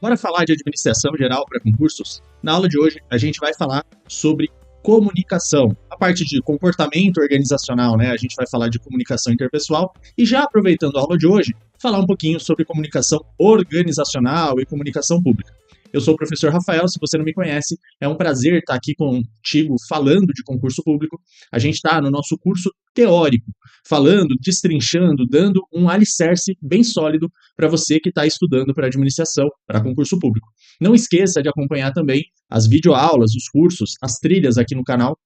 Bora falar de administração geral para concursos? Na aula de hoje, a gente vai falar sobre comunicação. A parte de comportamento organizacional, né? A gente vai falar de comunicação interpessoal e já aproveitando a aula de hoje, falar um pouquinho sobre comunicação organizacional e comunicação pública. Eu sou o professor Rafael, se você não me conhece, é um prazer estar aqui contigo falando de concurso público. A gente está no nosso curso teórico, falando, destrinchando, dando um alicerce bem sólido para você que está estudando para administração, para concurso público. Não esqueça de acompanhar também as videoaulas, os cursos, as trilhas aqui no canal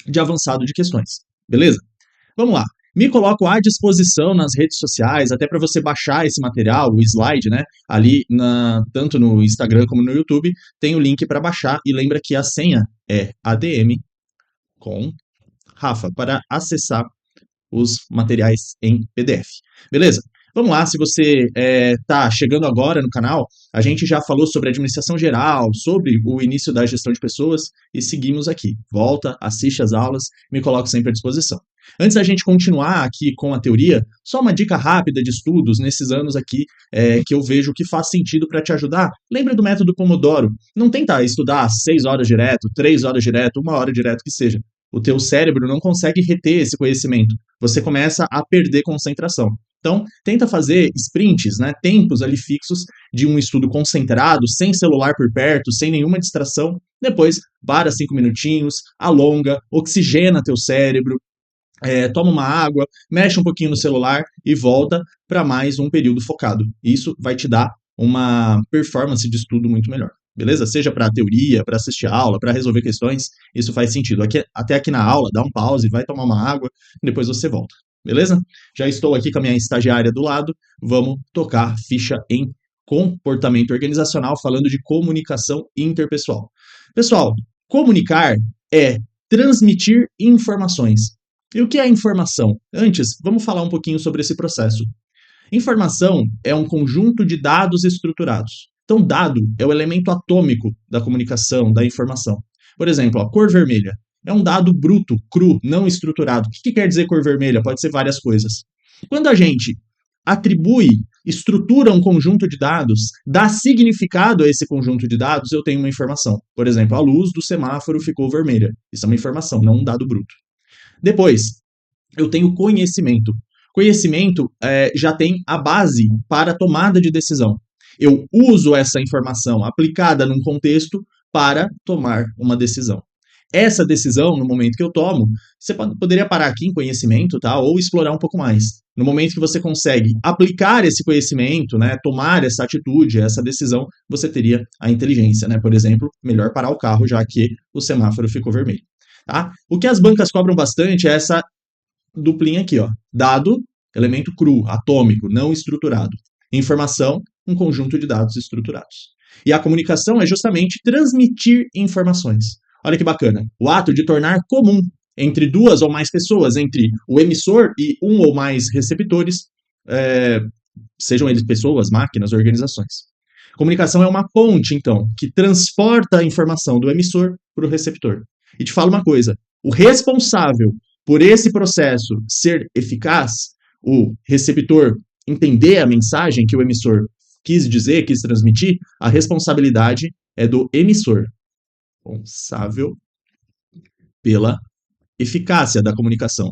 de avançado de questões. Beleza? Vamos lá. Me coloco à disposição nas redes sociais, até para você baixar esse material, o slide, né? Ali, tanto no Instagram como no YouTube, tem o link para baixar. E lembra que a senha é ADM com Rafa, para acessar os materiais em PDF. Beleza? Vamos lá, se você está chegando agora no canal, a gente já falou sobre administração geral, sobre o início da gestão de pessoas e seguimos aqui. Volta, assiste as aulas, me coloco sempre à disposição. Antes da gente continuar aqui com a teoria, só uma dica rápida de estudos nesses anos aqui que eu vejo que faz sentido para te ajudar. Lembra do método Pomodoro. Não tenta estudar 6 horas direto, 3 horas direto, 1 hora direto que seja. O teu cérebro não consegue reter esse conhecimento. Você começa a perder concentração. Então, tenta fazer sprints, né, tempos ali fixos de um estudo concentrado, sem celular por perto, sem nenhuma distração. Depois, para 5 minutinhos, alonga, oxigena teu cérebro, toma uma água, mexe um pouquinho no celular e volta para mais um período focado. Isso vai te dar uma performance de estudo muito melhor. Beleza? Seja para teoria, para assistir aula, para resolver questões, isso faz sentido. Até aqui na aula, dá um pause, vai tomar uma água, depois você volta. Beleza? Já estou aqui com a minha estagiária do lado, vamos tocar ficha em comportamento organizacional, falando de comunicação interpessoal. Pessoal, comunicar é transmitir informações. E o que é informação? Antes, vamos falar um pouquinho sobre esse processo. Informação é um conjunto de dados estruturados. Então, dado é o elemento atômico da comunicação, da informação. Por exemplo, a cor vermelha é um dado bruto, cru, não estruturado. O que quer dizer cor vermelha? Pode ser várias coisas. Quando a gente atribui, estrutura um conjunto de dados, dá significado a esse conjunto de dados, eu tenho uma informação. Por exemplo, a luz do semáforo ficou vermelha. Isso é uma informação, não um dado bruto. Depois, eu tenho conhecimento. Conhecimento já tem a base para a tomada de decisão. Eu uso essa informação aplicada num contexto para tomar uma decisão. Essa decisão, no momento que eu tomo, você poderia parar aqui em conhecimento, tá? Ou explorar um pouco mais. No momento que você consegue aplicar esse conhecimento, né, tomar essa atitude, essa decisão, você teria a inteligência, né? Por exemplo, melhor parar o carro já que o semáforo ficou vermelho. Tá? O que as bancas cobram bastante é essa duplinha aqui, ó. Dado, elemento cru, atômico, não estruturado. Informação, um conjunto de dados estruturados. E a comunicação é justamente transmitir informações. Olha que bacana. O ato de tornar comum entre duas ou mais pessoas, entre o emissor e um ou mais receptores, sejam eles pessoas, máquinas, organizações. Comunicação é uma ponte, então, que transporta a informação do emissor para o receptor. E te falo uma coisa, o responsável por esse processo ser eficaz, o receptor entender a mensagem que o emissor quis dizer, quis transmitir, a responsabilidade é do emissor. Responsável pela eficácia da comunicação.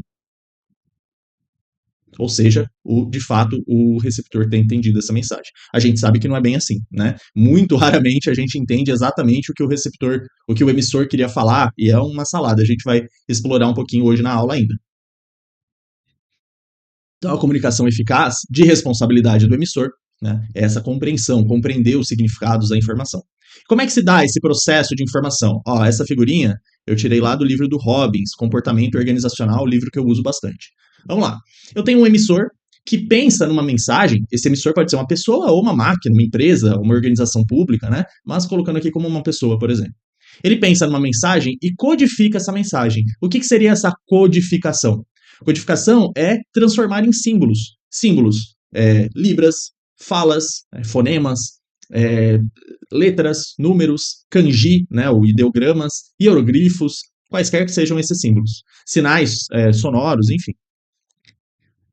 Ou seja, de fato, o receptor tem entendido essa mensagem. A gente sabe que não é bem assim, né? Muito raramente a gente entende exatamente o que o emissor queria falar, e é uma salada. A gente vai explorar um pouquinho hoje na aula ainda. Então, a comunicação eficaz, de responsabilidade do emissor, né, é essa compreensão, compreender os significados da informação. Como é que se dá esse processo de informação? Ó, essa figurinha eu tirei lá do livro do Robbins, Comportamento Organizacional, livro que eu uso bastante. Vamos lá. Eu tenho um emissor que pensa numa mensagem. Esse emissor pode ser uma pessoa ou uma máquina, uma empresa, uma organização pública, né? Mas colocando aqui como uma pessoa, por exemplo. Ele pensa numa mensagem e codifica essa mensagem. O que seria essa codificação? Codificação é transformar em símbolos. Símbolos, libras, falas, fonemas, letras, números, kanji, né, ou ideogramas, hieroglifos, quaisquer que sejam esses símbolos. Sinais sonoros, enfim.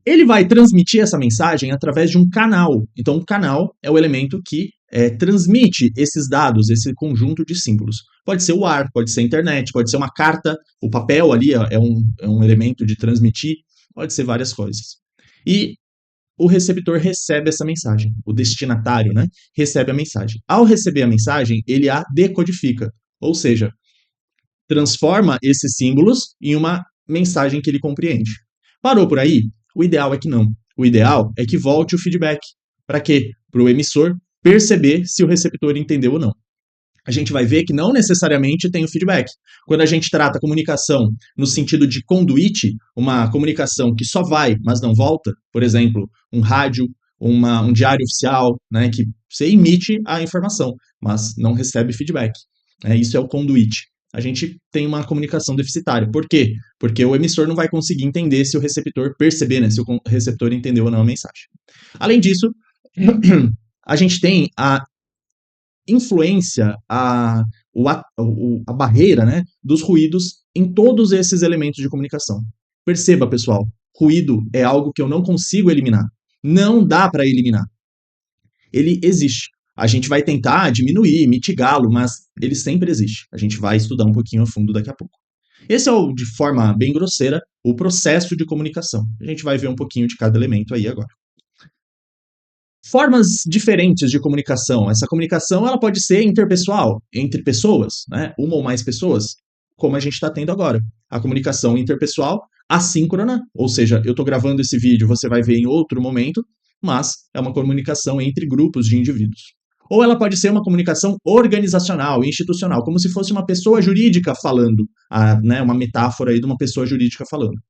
Ele vai transmitir essa mensagem através de um canal. Então, o canal é o elemento que transmite esses dados, esse conjunto de símbolos. Pode ser o ar, pode ser a internet, pode ser uma carta, o papel ali é um elemento de transmitir, pode ser várias coisas. E o receptor recebe essa mensagem, o destinatário, né, recebe a mensagem. Ao receber a mensagem, ele a decodifica, ou seja, transforma esses símbolos em uma mensagem que ele compreende. Parou por aí? O ideal é que não. O ideal é que volte o feedback. Para quê? Para o emissor perceber se o receptor entendeu ou não. A gente vai ver que não necessariamente tem o feedback. Quando a gente trata a comunicação no sentido de conduíte, uma comunicação que só vai, mas não volta, por exemplo, um rádio, um diário oficial, né, que você emite a informação, mas não recebe feedback. Isso é o conduíte. A gente tem uma comunicação deficitária. Por quê? Porque o emissor não vai conseguir entender se o receptor perceber, né, se o receptor entendeu ou não a mensagem. Além disso, a gente tem a influência, a barreira, né, dos ruídos em todos esses elementos de comunicação. Perceba, pessoal, ruído é algo que eu não consigo eliminar. Não dá para eliminar. Ele existe. A gente vai tentar diminuir, mitigá-lo, mas ele sempre existe. A gente vai estudar um pouquinho a fundo daqui a pouco. Esse é, de forma bem grosseira, o processo de comunicação. A gente vai ver um pouquinho de cada elemento aí agora. Formas diferentes de comunicação. Essa comunicação ela pode ser interpessoal, entre pessoas, né? Uma ou mais pessoas, como a gente está tendo agora. A comunicação interpessoal assíncrona, ou seja, eu estou gravando esse vídeo, você vai ver em outro momento, mas é uma comunicação entre grupos de indivíduos. Ou ela pode ser uma comunicação organizacional, institucional, como se fosse uma pessoa jurídica falando, né, uma metáfora aí de uma pessoa jurídica falando.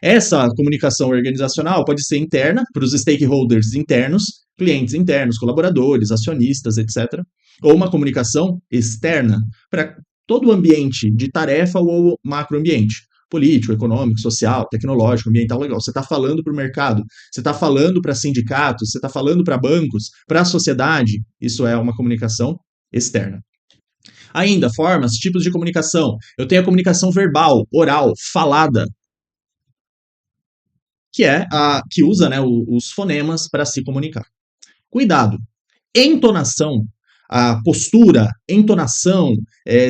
Essa comunicação organizacional pode ser interna, para os stakeholders internos, clientes internos, colaboradores, acionistas, etc. Ou uma comunicação externa, para todo o ambiente de tarefa ou macroambiente, político, econômico, social, tecnológico, ambiental, legal. Você está falando para o mercado, você está falando para sindicatos, você está falando para bancos, para a sociedade. Isso é uma comunicação externa. Ainda, formas, tipos de comunicação. Eu tenho a comunicação verbal, oral, falada, que é a que usa, né, os fonemas para se comunicar. Cuidado. Entonação, a postura, entonação,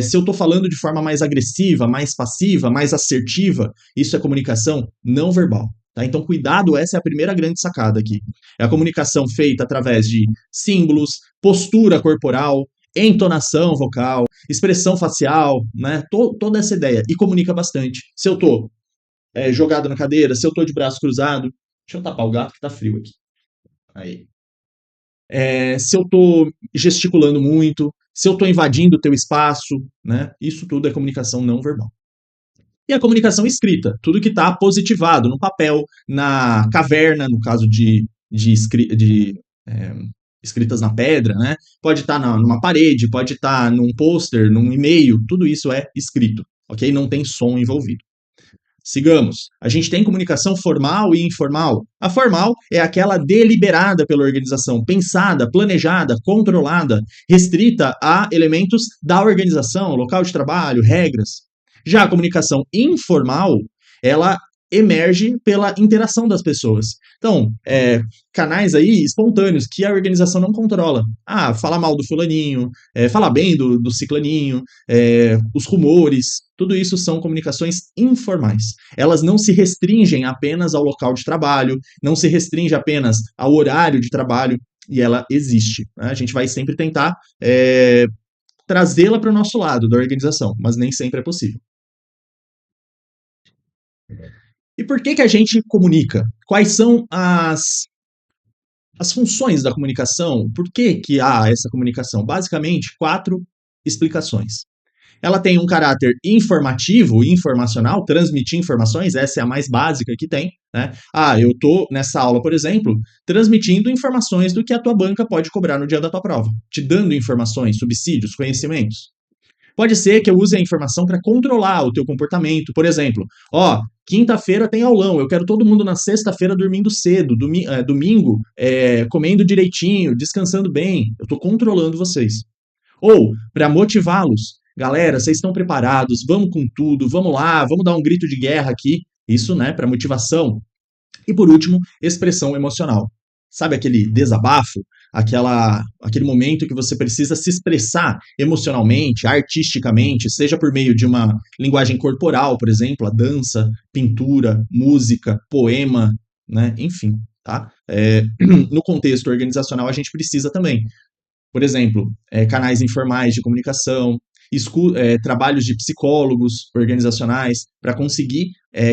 se eu estou falando de forma mais agressiva, mais passiva, mais assertiva, isso é comunicação não verbal. Tá? Então, cuidado, essa é a primeira grande sacada aqui. É a comunicação feita através de símbolos, postura corporal, entonação vocal, expressão facial, né? Toda essa ideia. E comunica bastante. Se eu estou jogado na cadeira, se eu estou de braço cruzado, deixa eu tapar o gato que tá frio aqui. Aí. Se eu estou gesticulando muito, se eu estou invadindo o teu espaço, né? Isso tudo é comunicação não verbal. E a comunicação escrita, tudo que está positivado no papel, na caverna, no caso de escritas na pedra, né? Pode estar numa parede, pode estar num pôster, num e-mail, tudo isso é escrito, ok? Não tem som envolvido. Sigamos. A gente tem comunicação formal e informal. A formal é aquela deliberada pela organização, pensada, planejada, controlada, restrita a elementos da organização, local de trabalho, regras. Já a comunicação informal, ela emerge pela interação das pessoas. Então, canais aí espontâneos que a organização não controla. Falar mal do fulaninho, falar bem do ciclaninho, os rumores, tudo isso são comunicações informais. Elas não se restringem apenas ao local de trabalho, não se restringe apenas ao horário de trabalho, e ela existe. Né? A gente vai sempre tentar trazê-la para o nosso lado da organização, mas nem sempre é possível. E por que a gente comunica? Quais são as funções da comunicação? Por que há essa comunicação? Basicamente, 4 explicações. Ela tem um caráter informativo e informacional, transmitir informações, essa é a mais básica que tem. Né? Eu estou nessa aula, por exemplo, transmitindo informações do que a tua banca pode cobrar no dia da tua prova, te dando informações, subsídios, conhecimentos. Pode ser que eu use a informação para controlar o teu comportamento. Por exemplo, quinta-feira tem aulão, eu quero todo mundo na sexta-feira dormindo cedo, domingo comendo direitinho, descansando bem. Eu estou controlando vocês. Ou, para motivá-los, galera, vocês estão preparados, vamos com tudo, vamos lá, vamos dar um grito de guerra aqui. Isso, né, para motivação. E por último, expressão emocional. Sabe aquele desabafo? Aquele momento que você precisa se expressar emocionalmente, artisticamente, seja por meio de uma linguagem corporal, por exemplo, a dança, pintura, música, poema, né? Enfim, tá? No contexto organizacional, a gente precisa também. Por exemplo, canais informais de comunicação, trabalhos de psicólogos organizacionais, para conseguir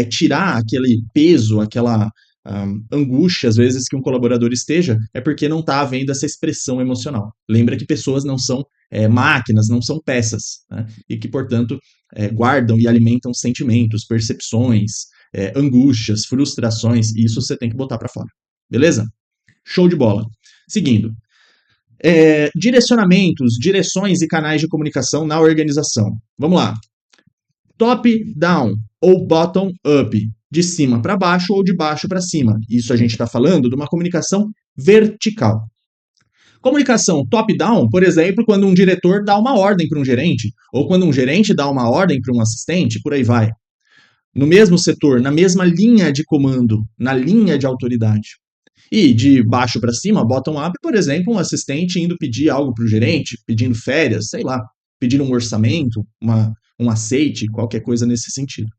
tirar aquele peso, aquela angústia, às vezes, que um colaborador esteja, é porque não está havendo essa expressão emocional. Lembra que pessoas não são máquinas, não são peças, né? E que, portanto, guardam e alimentam sentimentos, percepções, angústias, frustrações, e isso você tem que botar para fora. Beleza? Show de bola. Seguindo. Direcionamentos, direções e canais de comunicação na organização. Vamos lá. Top-down ou bottom-up, de cima para baixo ou de baixo para cima. Isso a gente está falando de uma comunicação vertical. Comunicação top-down, por exemplo, quando um diretor dá uma ordem para um gerente, ou quando um gerente dá uma ordem para um assistente, por aí vai. No mesmo setor, na mesma linha de comando, na linha de autoridade. E de baixo para cima, bottom-up, por exemplo, um assistente indo pedir algo para o gerente, pedindo férias, sei lá, pedindo um orçamento, um aceite, qualquer coisa nesse sentido.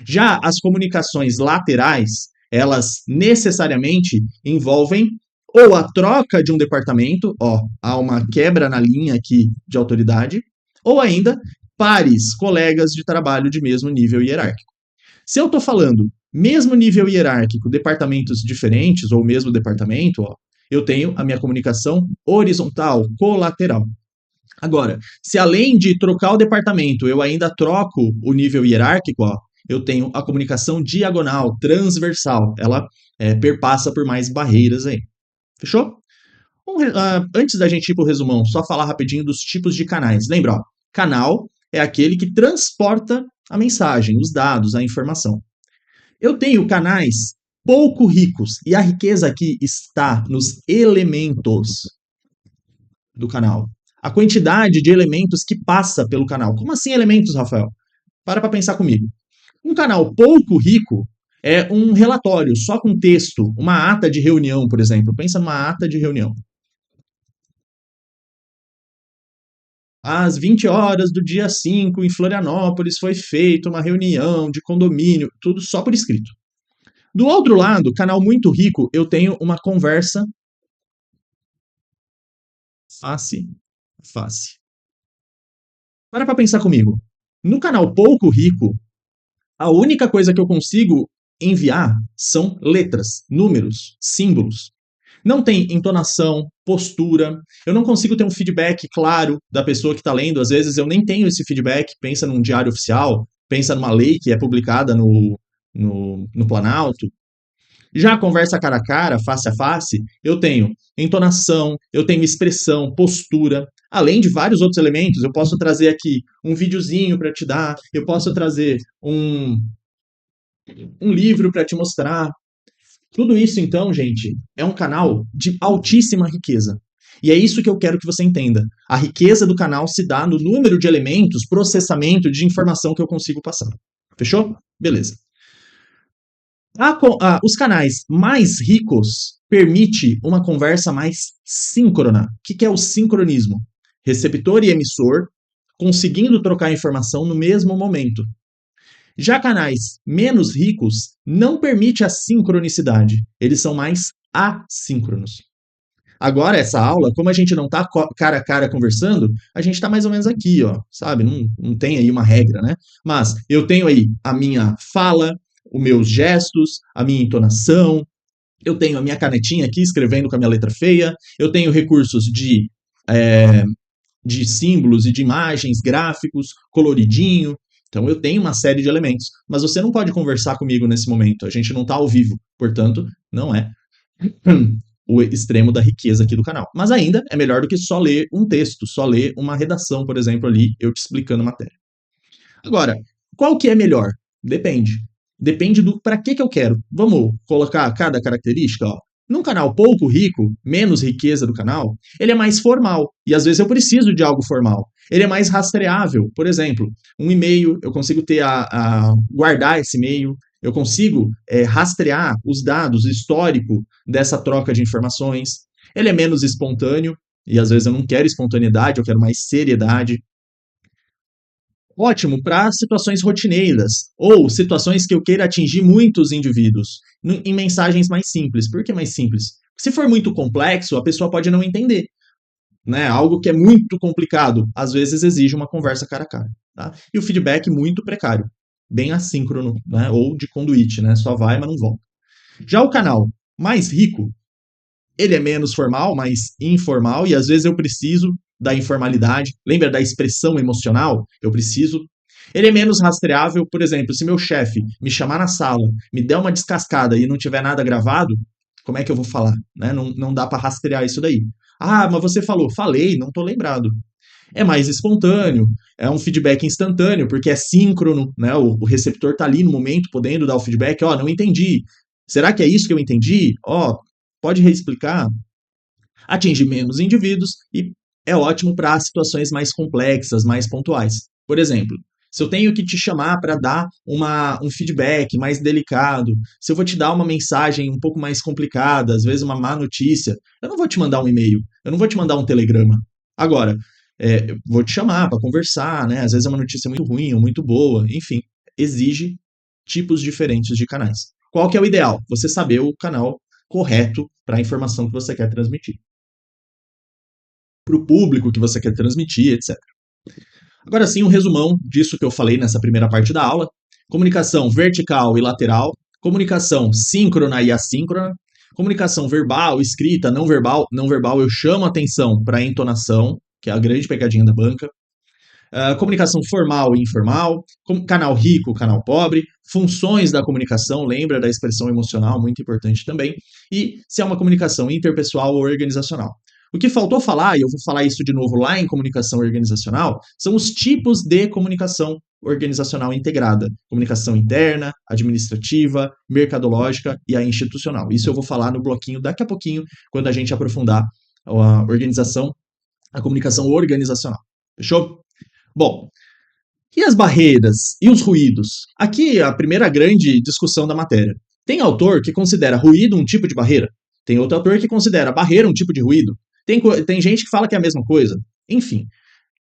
Já as comunicações laterais, elas necessariamente envolvem ou a troca de um departamento, há uma quebra na linha aqui de autoridade, ou ainda pares, colegas de trabalho de mesmo nível hierárquico. Se eu estou falando mesmo nível hierárquico, departamentos diferentes, ou mesmo departamento, eu tenho a minha comunicação horizontal, colateral. Agora, se além de trocar o departamento, eu ainda troco o nível hierárquico, eu tenho a comunicação diagonal, transversal. Ela perpassa por mais barreiras aí. Fechou? Antes da gente ir para o resumão, só falar rapidinho dos tipos de canais. Lembra, canal é aquele que transporta a mensagem, os dados, a informação. Eu tenho canais pouco ricos, e a riqueza aqui está nos elementos do canal. A quantidade de elementos que passa pelo canal. Como assim elementos, Rafael? Para pensar comigo. Um canal pouco rico é um relatório só com texto, uma ata de reunião, por exemplo. Pensa numa ata de reunião. Às 20 horas do dia 5, em Florianópolis, foi feita uma reunião de condomínio, tudo só por escrito. Do outro lado, canal muito rico, eu tenho uma conversa face a face. Para pensar comigo. No canal pouco rico, a única coisa que eu consigo enviar são letras, números, símbolos. Não tem entonação, postura. Eu não consigo ter um feedback claro da pessoa que está lendo. Às vezes eu nem tenho esse feedback. Pensa num diário oficial, pensa numa lei que é publicada no Planalto. Já a conversa cara a cara, face a face, eu tenho entonação, eu tenho expressão, postura, além de vários outros elementos. Eu posso trazer aqui um videozinho para te dar, eu posso trazer um livro para te mostrar. Tudo isso, então, gente, é um canal de altíssima riqueza. E é isso que eu quero que você entenda. A riqueza do canal se dá no número de elementos, processamento de informação que eu consigo passar. Fechou? Beleza. Os canais mais ricos permite uma conversa mais síncrona. O que é o sincronismo? Receptor e emissor conseguindo trocar informação no mesmo momento. Já canais menos ricos não permite a sincronicidade. Eles são mais assíncronos. Agora, essa aula, como a gente não está cara a cara conversando, a gente está mais ou menos aqui, sabe? Não tem aí uma regra, né? Mas eu tenho aí a minha fala, os meus gestos, a minha entonação, eu tenho a minha canetinha aqui escrevendo com a minha letra feia, eu tenho recursos de símbolos e de imagens, gráficos, coloridinho. Então eu tenho uma série de elementos, mas você não pode conversar comigo nesse momento, a gente não está ao vivo, portanto, não é o extremo da riqueza aqui do canal. Mas ainda é melhor do que só ler um texto, só ler uma redação, por exemplo, ali, eu te explicando a matéria. Agora, qual que é melhor? Depende. Depende do para que eu quero. Vamos colocar cada característica, Num canal pouco rico, menos riqueza do canal, ele é mais formal. E às vezes eu preciso de algo formal. Ele é mais rastreável. Por exemplo, um e-mail, eu consigo guardar esse e-mail. Eu consigo rastrear os dados, o histórico dessa troca de informações. Ele é menos espontâneo, e às vezes eu não quero espontaneidade, eu quero mais seriedade. Ótimo para situações rotineiras ou situações que eu queira atingir muitos indivíduos em mensagens mais simples. Por que mais simples? Se for muito complexo, a pessoa pode não entender, né? Algo que é muito complicado, às vezes exige uma conversa cara a cara, tá? E o feedback muito precário, bem assíncrono, né? Ou de conduíte, né? Só vai, mas não volta. Já o canal mais rico, ele é menos formal, mais informal, e às vezes eu preciso da informalidade. Lembra da expressão emocional? Eu preciso. Ele é menos rastreável, por exemplo, se meu chefe me chamar na sala, me der uma descascada e não tiver nada gravado, como é que eu vou falar? Né? Não dá para rastrear isso daí. Ah, mas você falou. Falei, não estou lembrado. É mais espontâneo, é um feedback instantâneo, porque é síncrono, né? O receptor está ali no momento, podendo dar o feedback, ó, não entendi. Será que é isso que eu entendi? Ó, pode reexplicar? Atinge menos indivíduos e é ótimo para situações mais complexas, mais pontuais. Por exemplo, se eu tenho que te chamar para dar um feedback mais delicado, se eu vou te dar uma mensagem um pouco mais complicada, às vezes uma má notícia, eu não vou te mandar um e-mail, eu não vou te mandar um telegrama. Agora, eu vou te chamar para conversar, né? Às vezes é uma notícia muito ruim ou muito boa, enfim, exige tipos diferentes de canais. Qual que é o ideal? Você saber o canal correto para a informação que você quer transmitir, para o público que você quer transmitir, etc. Agora sim, um resumão disso que eu falei nessa primeira parte da aula. Comunicação vertical e lateral, comunicação síncrona e assíncrona, comunicação verbal, escrita, não verbal. Não verbal eu chamo atenção para a entonação, que é a grande pegadinha da banca. Comunicação formal e informal, canal rico, canal pobre, funções da comunicação, lembra da expressão emocional, muito importante também, e se é uma comunicação interpessoal ou organizacional. O que faltou falar, e eu vou falar isso de novo lá em comunicação organizacional, são os tipos de comunicação organizacional integrada. Comunicação interna, administrativa, mercadológica e a institucional. Isso eu vou falar no bloquinho daqui a pouquinho, quando a gente aprofundar a organização, a comunicação organizacional. Fechou? Bom, e as barreiras e os ruídos? Aqui é a primeira grande discussão da matéria. Tem autor que considera ruído um tipo de barreira. Tem outro autor que considera barreira um tipo de ruído. Tem gente que fala que é a mesma coisa. Enfim,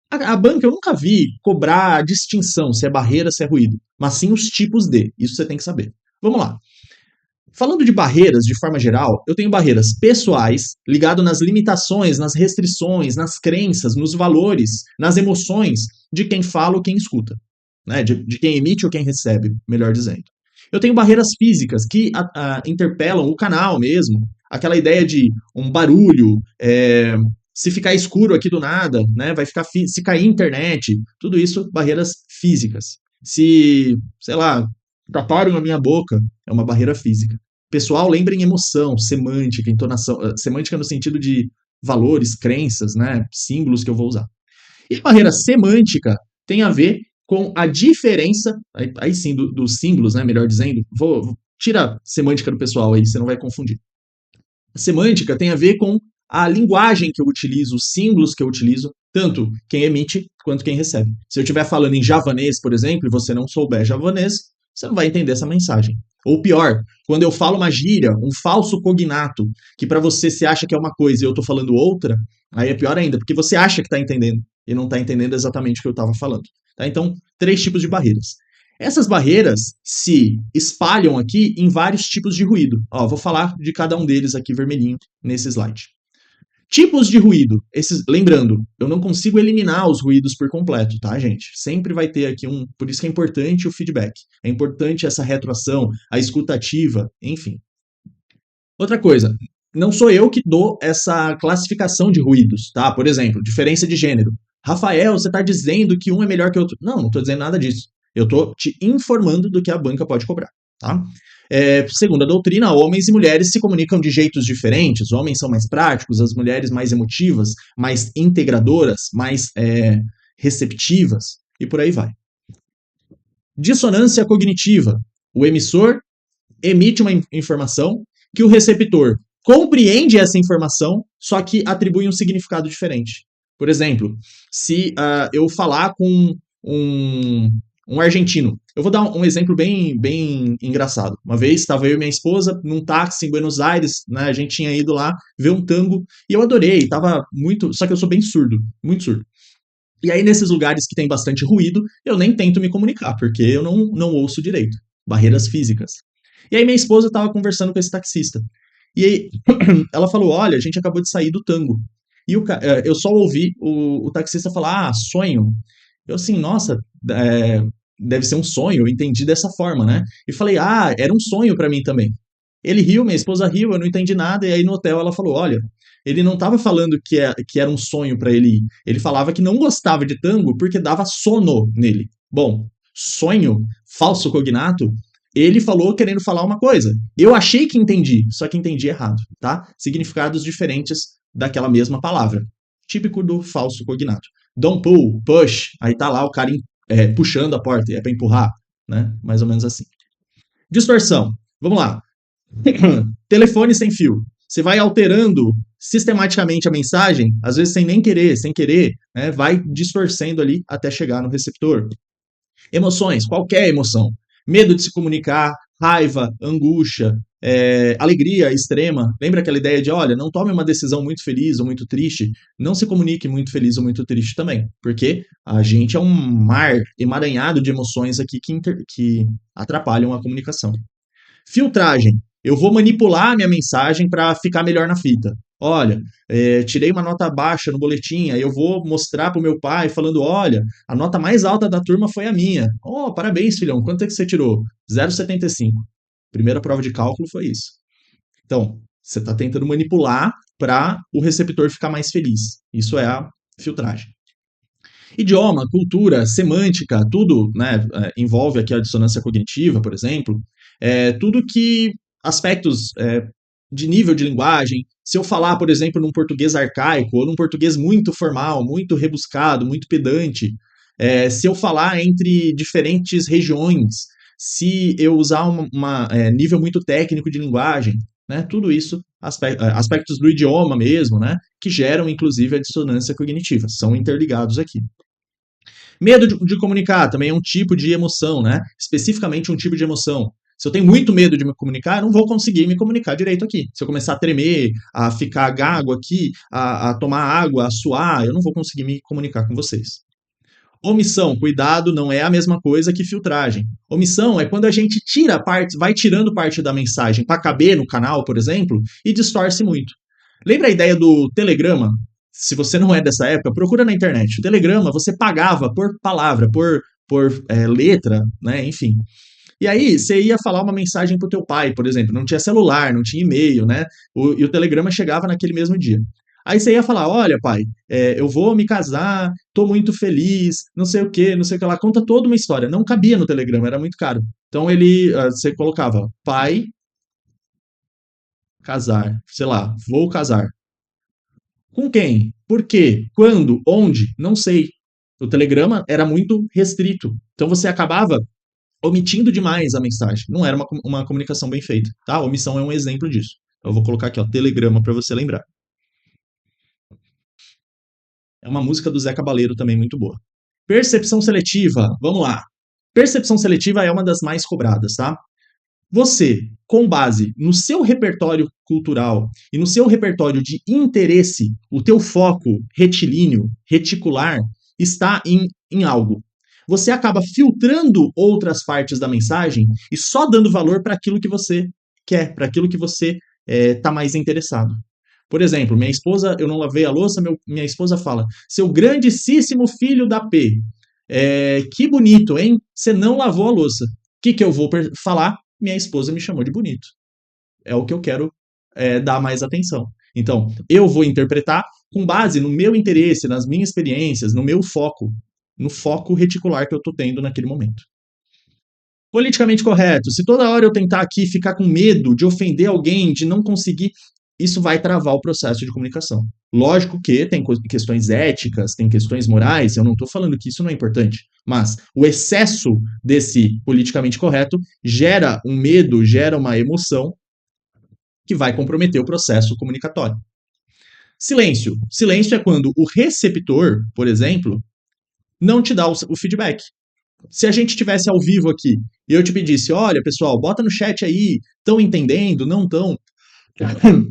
a banca eu nunca vi cobrar a distinção se é barreira, se é ruído. Mas sim os tipos de. Isso você tem que saber. Vamos lá. Falando de barreiras, de forma geral, eu tenho barreiras pessoais, ligado nas limitações, nas restrições, nas crenças, nos valores, nas emoções de quem fala ou quem escuta, né? De quem emite ou quem recebe, melhor dizendo. Eu tenho barreiras físicas que interpelam o canal mesmo, aquela ideia de um barulho, se ficar escuro aqui do nada, né? Vai ficar se cair internet, tudo isso barreiras físicas. Se, sei lá, taparam a minha boca, é uma barreira física. Pessoal, lembrem emoção, semântica, entonação, semântica no sentido de valores, crenças, né, símbolos que eu vou usar. E a barreira semântica tem a ver com a diferença, aí sim, dos símbolos, né, melhor dizendo, tira a semântica do pessoal aí, você não vai confundir. A semântica tem a ver com a linguagem que eu utilizo, os símbolos que eu utilizo, tanto quem emite quanto quem recebe. Se eu estiver falando em javanês, por exemplo, e você não souber javanês, você não vai entender essa mensagem. Ou pior, quando eu falo uma gíria, um falso cognato, que para você se acha que é uma coisa e eu estou falando outra, aí é pior ainda, porque você acha que está entendendo e não está entendendo exatamente o que eu estava falando. Tá? Então, 3 tipos de barreiras. Essas barreiras se espalham aqui em vários tipos de ruído. Ó, vou falar de cada um deles aqui vermelhinho nesse slide. Tipos de ruído. Lembrando, eu não consigo eliminar os ruídos por completo, tá, gente? Sempre vai ter aqui por isso que é importante o feedback. É importante essa retroação, a escutativa, enfim. Outra coisa, não sou eu que dou essa classificação de ruídos, tá? Por exemplo, diferença de gênero. Rafael, você está dizendo que um é melhor que o outro. Não estou dizendo nada disso. Eu estou te informando do que a banca pode cobrar, tá? Segundo a doutrina, homens e mulheres se comunicam de jeitos diferentes. Os homens são mais práticos, as mulheres mais emotivas, mais integradoras, mais receptivas, e por aí vai. Dissonância cognitiva. O emissor emite uma informação que o receptor compreende essa informação, só que atribui um significado diferente. Por exemplo, se eu falar com um argentino. Eu vou dar um exemplo bem engraçado. Uma vez estava eu e minha esposa num táxi em Buenos Aires, né? A gente tinha ido lá ver um tango e eu adorei, tava muito. Só que eu sou bem surdo, muito surdo. E aí, nesses lugares que tem bastante ruído, eu nem tento me comunicar, porque eu não ouço direito. Barreiras físicas. E aí, minha esposa estava conversando com esse taxista. E aí, ela falou: Olha, a gente acabou de sair do tango. E eu só ouvi o taxista falar: Ah, sonho. Eu assim, nossa, é, deve ser um sonho, eu entendi dessa forma, né? E falei: Ah, era um sonho para mim também. Ele riu, minha esposa riu, eu não entendi nada, e aí no hotel ela falou: Olha, ele não estava falando que era um sonho para ele ir, ele falava que não gostava de tango porque dava sono nele. Bom, sonho, falso cognato, ele falou querendo falar uma coisa. Eu achei que entendi, só que entendi errado, tá? Significados diferentes daquela mesma palavra. Típico do falso cognato. Don't pull, push, aí tá lá o cara puxando a porta, é para empurrar, né? Mais ou menos assim. Distorção. Vamos lá. Telefone sem fio. Você vai alterando sistematicamente a mensagem, às vezes sem querer, né, vai distorcendo ali até chegar no receptor. Emoções, qualquer emoção. Medo de se comunicar, raiva, angústia, alegria extrema. Lembra aquela ideia de, olha, não tome uma decisão muito feliz ou muito triste, não se comunique muito feliz ou muito triste também, porque a gente é um mar emaranhado de emoções aqui que atrapalham a comunicação. Filtragem. Eu vou manipular a minha mensagem para ficar melhor na fita. Olha, tirei uma nota baixa no boletim, aí eu vou mostrar para o meu pai falando, olha, a nota mais alta da turma foi a minha. Oh, parabéns, filhão, quanto é que você tirou? 0,75. Primeira prova de cálculo foi isso. Então, você está tentando manipular para o receptor ficar mais feliz. Isso é a filtragem. Idioma, cultura, semântica, tudo, né, envolve aqui a dissonância cognitiva, por exemplo, tudo que aspectos de nível de linguagem, se eu falar, por exemplo, num português arcaico ou num português muito formal, muito rebuscado, muito pedante, se eu falar entre diferentes regiões, se eu usar nível muito técnico de linguagem, né, tudo isso, aspectos do idioma mesmo, né, que geram, inclusive, a dissonância cognitiva, são interligados aqui. Medo de comunicar também é um tipo de emoção, né? Especificamente um tipo de emoção. Se eu tenho muito medo de me comunicar, eu não vou conseguir me comunicar direito aqui. Se eu começar a tremer, a ficar gago aqui, a tomar água, a suar, eu não vou conseguir me comunicar com vocês. Omissão, cuidado, não é a mesma coisa que filtragem. Omissão é quando a gente tira parte, vai tirando parte da mensagem para caber no canal, por exemplo, e distorce muito. Lembra a ideia do telegrama? Se você não é dessa época, procura na internet. O telegrama você pagava por palavra, por letra, né? Enfim. E aí você ia falar uma mensagem pro teu pai, por exemplo. Não tinha celular, não tinha e-mail, né? E o telegrama chegava naquele mesmo dia. Aí você ia falar, olha, pai, eu vou me casar, tô muito feliz, não sei o que, não sei o que lá. Conta toda uma história. Não cabia no telegrama, era muito caro. Então você colocava, pai, casar, sei lá, vou casar. Com quem? Por quê? Quando? Onde? Não sei. O telegrama era muito restrito. Então você acabava omitindo demais a mensagem. Não era uma comunicação bem feita. Tá? A omissão é um exemplo disso. Eu vou colocar aqui, ó, telegrama para você lembrar. É uma música do Zé Cabaleiro também muito boa. Percepção seletiva. Vamos lá. Percepção seletiva é uma das mais cobradas, tá? Você, com base no seu repertório cultural e no seu repertório de interesse, o teu foco retilíneo, reticular, está em algo. Você acaba filtrando outras partes da mensagem e só dando valor para aquilo que você quer, para aquilo que você está mais interessado. Por exemplo, minha esposa, eu não lavei a louça, minha esposa fala, seu grandíssimo filho da P, que bonito, hein? Você não lavou a louça. O que eu vou falar? Minha esposa me chamou de bonito. É o que eu quero dar mais atenção. Então, eu vou interpretar com base no meu interesse, nas minhas experiências, no meu foco, no foco reticular que eu estou tendo naquele momento. Politicamente correto. Se toda hora eu tentar aqui ficar com medo de ofender alguém, de não conseguir, isso vai travar o processo de comunicação. Lógico que tem questões éticas, tem questões morais, eu não estou falando que isso não é importante, mas o excesso desse politicamente correto gera um medo, gera uma emoção que vai comprometer o processo comunicatório. Silêncio. Silêncio é quando o receptor, por exemplo, não te dá o feedback. Se a gente tivesse ao vivo aqui e eu te pedisse, olha, pessoal, bota no chat aí, estão entendendo, não estão?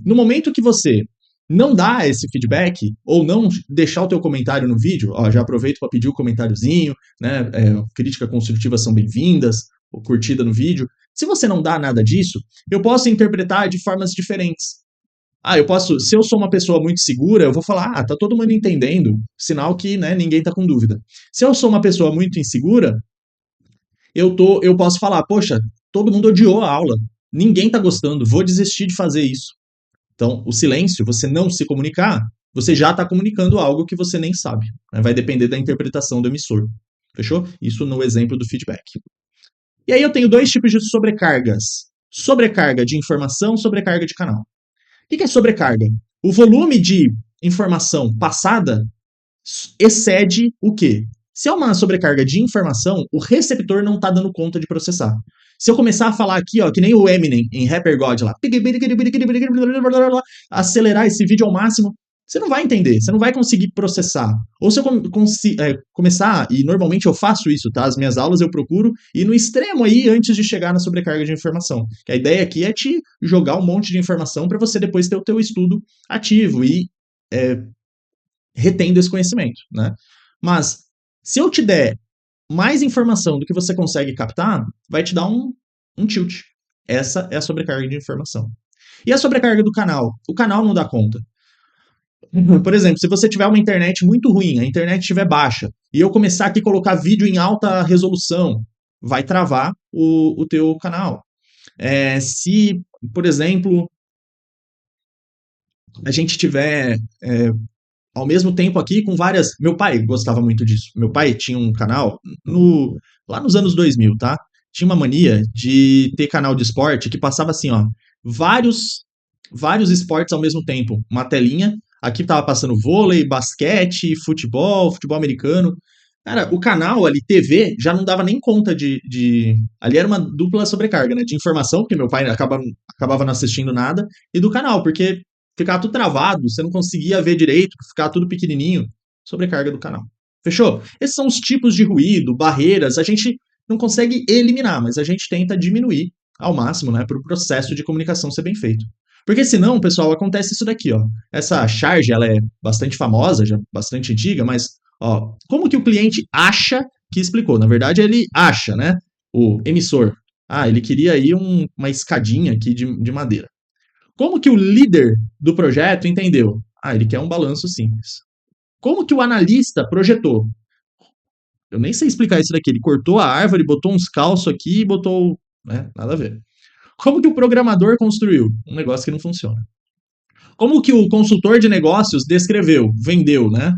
No momento que você não dá esse feedback ou não deixar o teu comentário no vídeo, ó, já aproveito para pedir o comentáriozinho, né? Crítica construtiva são bem-vindas, ou curtida no vídeo. Se você não dá nada disso, eu posso interpretar de formas diferentes. Eu posso, se eu sou uma pessoa muito segura, eu vou falar, tá todo mundo entendendo, sinal que, né, ninguém tá com dúvida. Se eu sou uma pessoa muito insegura, eu posso falar, poxa, todo mundo odiou a aula, ninguém tá gostando, vou desistir de fazer isso. Então, o silêncio, você não se comunicar, você já está comunicando algo que você nem sabe, né? Vai depender da interpretação do emissor. Fechou? Isso no exemplo do feedback. E aí eu tenho dois tipos de sobrecargas. Sobrecarga de informação, sobrecarga de canal. O que é sobrecarga? O volume de informação passada excede o quê? Se é uma sobrecarga de informação, o receptor não está dando conta de processar. Se eu começar a falar aqui, ó, que nem o Eminem em Rapper God lá, acelerar esse vídeo ao máximo, você não vai entender, você não vai conseguir processar. Ou se eu começar, e normalmente eu faço isso, tá? As minhas aulas eu procuro ir no extremo aí antes de chegar na sobrecarga de informação. Que a ideia aqui é te jogar um monte de informação para você depois ter o teu estudo ativo e retendo esse conhecimento, né? Mas se eu te der mais informação do que você consegue captar, vai te dar um tilt. Essa é a sobrecarga de informação. E a sobrecarga do canal? O canal não dá conta. Por exemplo, se você tiver uma internet muito ruim, a internet estiver baixa, e eu começar aqui a colocar vídeo em alta resolução, vai travar o teu canal. Se, por exemplo, a gente tiver ao mesmo tempo aqui com várias. Meu pai gostava muito disso. Meu pai tinha um canal lá nos anos 2000, tá? Tinha uma mania de ter canal de esporte que passava assim, ó, vários esportes ao mesmo tempo. Uma telinha. Aqui tava passando vôlei, basquete, futebol americano. Cara, o canal ali, TV, já não dava nem conta Ali era uma dupla sobrecarga, né? De informação, porque meu pai acabava não assistindo nada, e do canal, porque ficava tudo travado, você não conseguia ver direito, ficava tudo pequenininho. Sobrecarga do canal. Fechou? Esses são os tipos de ruído, barreiras, a gente não consegue eliminar, mas a gente tenta diminuir ao máximo, né, para o processo de comunicação ser bem feito. Porque senão, pessoal, acontece isso daqui, ó. Essa charge, ela é bastante famosa, já bastante antiga, mas, ó, como que o cliente acha que explicou? Na verdade, ele acha, né, o emissor. Ele queria aí uma escadinha aqui de madeira. Como que o líder do projeto entendeu? Ele quer um balanço simples. Como que o analista projetou? Eu nem sei explicar isso daqui. Ele cortou a árvore, botou uns calços aqui e botou. Né? Nada a ver. Como que o programador construiu? Um negócio que não funciona. Como que o consultor de negócios descreveu, vendeu, né?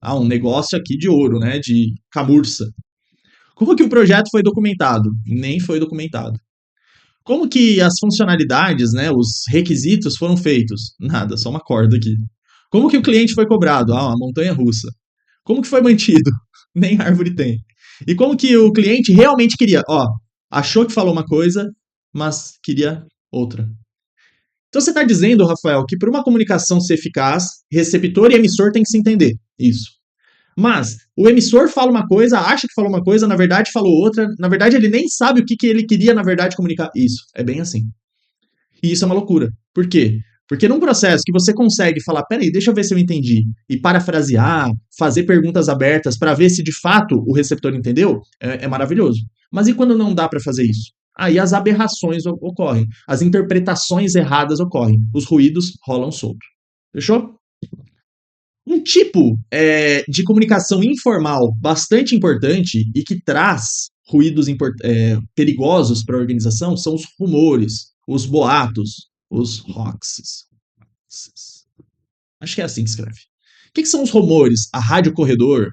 Um negócio aqui de ouro, né? De camurça. Como que o projeto foi documentado? Nem foi documentado. Como que as funcionalidades, né, os requisitos foram feitos? Nada, só uma corda aqui. Como que o cliente foi cobrado? Uma montanha russa. Como que foi mantido? Nem árvore tem. E como que o cliente realmente queria? Achou que falou uma coisa, mas queria outra. Então você está dizendo, Rafael, que para uma comunicação ser eficaz, receptor e emissor têm que se entender. Isso. Mas o emissor fala uma coisa, acha que falou uma coisa, na verdade falou outra, na verdade ele nem sabe o que ele queria, na verdade, comunicar. Isso, é bem assim. E isso é uma loucura. Por quê? Porque num processo que você consegue falar, peraí, deixa eu ver se eu entendi, e parafrasear, fazer perguntas abertas para ver se de fato o receptor entendeu, é maravilhoso. Mas e quando não dá para fazer isso? Aí as aberrações ocorrem, as interpretações erradas ocorrem, os ruídos rolam solto. Fechou? Um tipo de comunicação informal bastante importante e que traz ruídos perigosos para a organização são os rumores, os boatos, os hoaxes. Acho que é assim que escreve. O que são os rumores? A rádio corredor.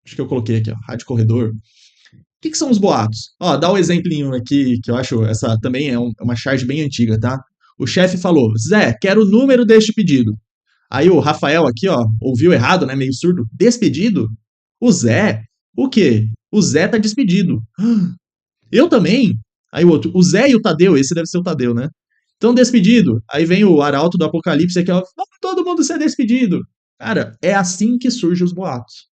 Acho que eu coloquei aqui, ó, rádio corredor. O que são os boatos? Dá um exemplinho aqui, que eu acho, essa também é uma charge bem antiga, tá? O chefe falou, Zé, quero o número deste pedido. Aí o Rafael aqui, ó, ouviu errado, né, meio surdo. Despedido? O Zé? O quê? O Zé tá despedido. Eu também? Aí o outro, o Zé e o Tadeu, esse deve ser o Tadeu, né? Então, despedido. Aí vem o arauto do apocalipse aqui, ó, todo mundo ser despedido. Cara, é assim que surgem os boatos.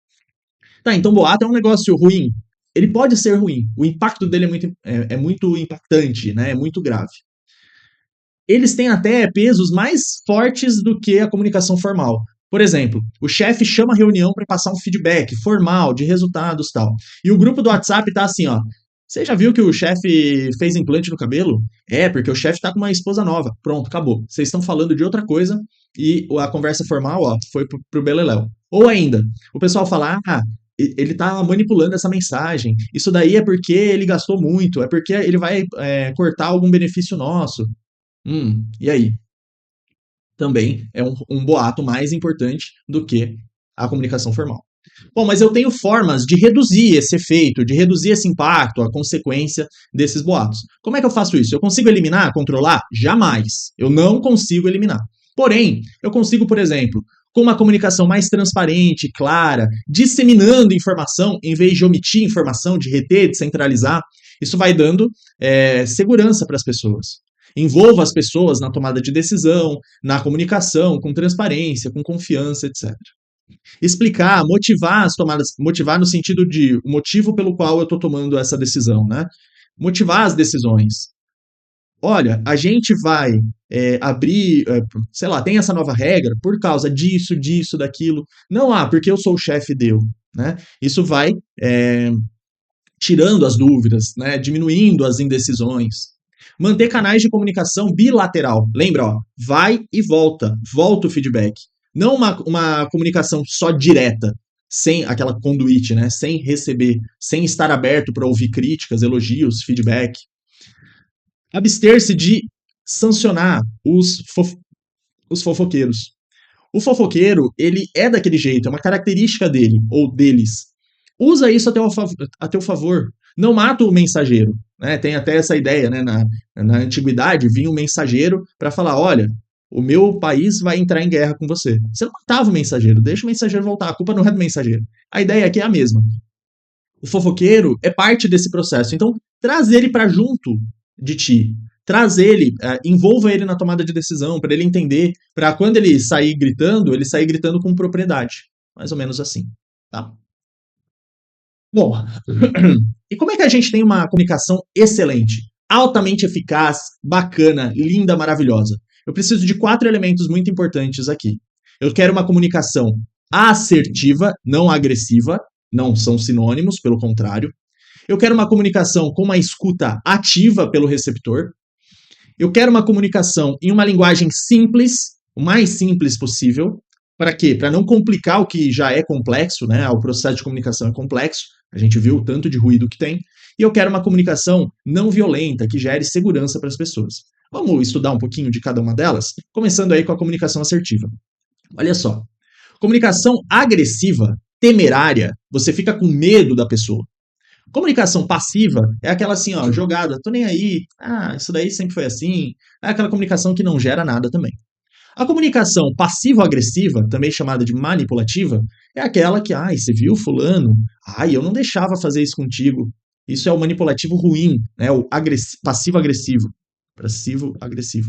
Tá, então boato é um negócio ruim. ele pode ser ruim. O impacto dele é muito impactante, né? É muito grave. Eles têm até pesos mais fortes do que a comunicação formal. Por exemplo, o chefe chama a reunião para passar um feedback formal de resultados e tal. E o grupo do WhatsApp tá assim, ó. Você já viu que o chefe fez implante no cabelo? É, porque o chefe tá com uma esposa nova. Pronto, acabou. Vocês estão falando de outra coisa e a conversa formal, ó, foi pro beleléu. Ou ainda, o pessoal fala, ele tá manipulando essa mensagem. Isso daí é porque ele gastou muito, é porque ele vai cortar algum benefício nosso. E aí? Também é um boato mais importante do que a comunicação formal. Bom, mas eu tenho formas de reduzir esse efeito, de reduzir esse impacto, a consequência desses boatos. Como é que eu faço isso? Eu consigo eliminar, controlar? Jamais. Eu não consigo eliminar. Porém, eu consigo, por exemplo, com uma comunicação mais transparente, clara, disseminando informação em vez de omitir informação, de reter, de centralizar, isso vai dando segurança para as pessoas. Envolva as pessoas na tomada de decisão, na comunicação, com transparência, com confiança, etc. Explicar, motivar as tomadas, motivar no sentido de o motivo pelo qual eu estou tomando essa decisão, né? Motivar as decisões. Olha, a gente vai abrir, sei lá, tem essa nova regra por causa disso, disso, daquilo. Não, porque eu sou o chefe deu, né? Isso vai tirando as dúvidas, né? Diminuindo as indecisões. Manter canais de comunicação bilateral. Lembra, ó, vai e volta. Volta o feedback. Não uma comunicação só direta, sem aquela conduíte, né? Sem receber, sem estar aberto para ouvir críticas, elogios, feedback. Abster-se de sancionar os fofoqueiros. O fofoqueiro, ele é daquele jeito, é uma característica dele, ou deles. Usa isso a teu favor. Não mata o mensageiro. Né? Tem até essa ideia, né? Na antiguidade, vinha um mensageiro para falar, olha, o meu país vai entrar em guerra com você. Você não matava o mensageiro, deixa o mensageiro voltar, a culpa não é do mensageiro. A ideia aqui é a mesma. O fofoqueiro é parte desse processo, então traz ele para junto de ti. Traz ele, envolva ele na tomada de decisão, para ele entender, para quando ele sair gritando com propriedade. Mais ou menos assim, tá? Bom, e como é que a gente tem uma comunicação excelente, altamente eficaz, bacana, linda, maravilhosa? Eu preciso de 4 elementos muito importantes aqui. Eu quero uma comunicação assertiva, não agressiva, não são sinônimos, pelo contrário. Eu quero uma comunicação com uma escuta ativa pelo receptor. Eu quero uma comunicação em uma linguagem simples, o mais simples possível. Para quê? Para não complicar o que já é complexo, né? O processo de comunicação é complexo. A gente viu o tanto de ruído que tem. E eu quero uma comunicação não violenta, que gere segurança para as pessoas. Vamos estudar um pouquinho de cada uma delas? Começando aí com a comunicação assertiva. Olha só. Comunicação agressiva, temerária, você fica com medo da pessoa. Comunicação passiva é aquela assim, ó, jogada, tô nem aí, isso daí sempre foi assim. É aquela comunicação que não gera nada também. A comunicação passivo-agressiva, também chamada de manipulativa, é aquela que, você viu fulano? Eu não deixava fazer isso contigo. Isso é o manipulativo ruim, né? O passivo-agressivo. Passivo-agressivo.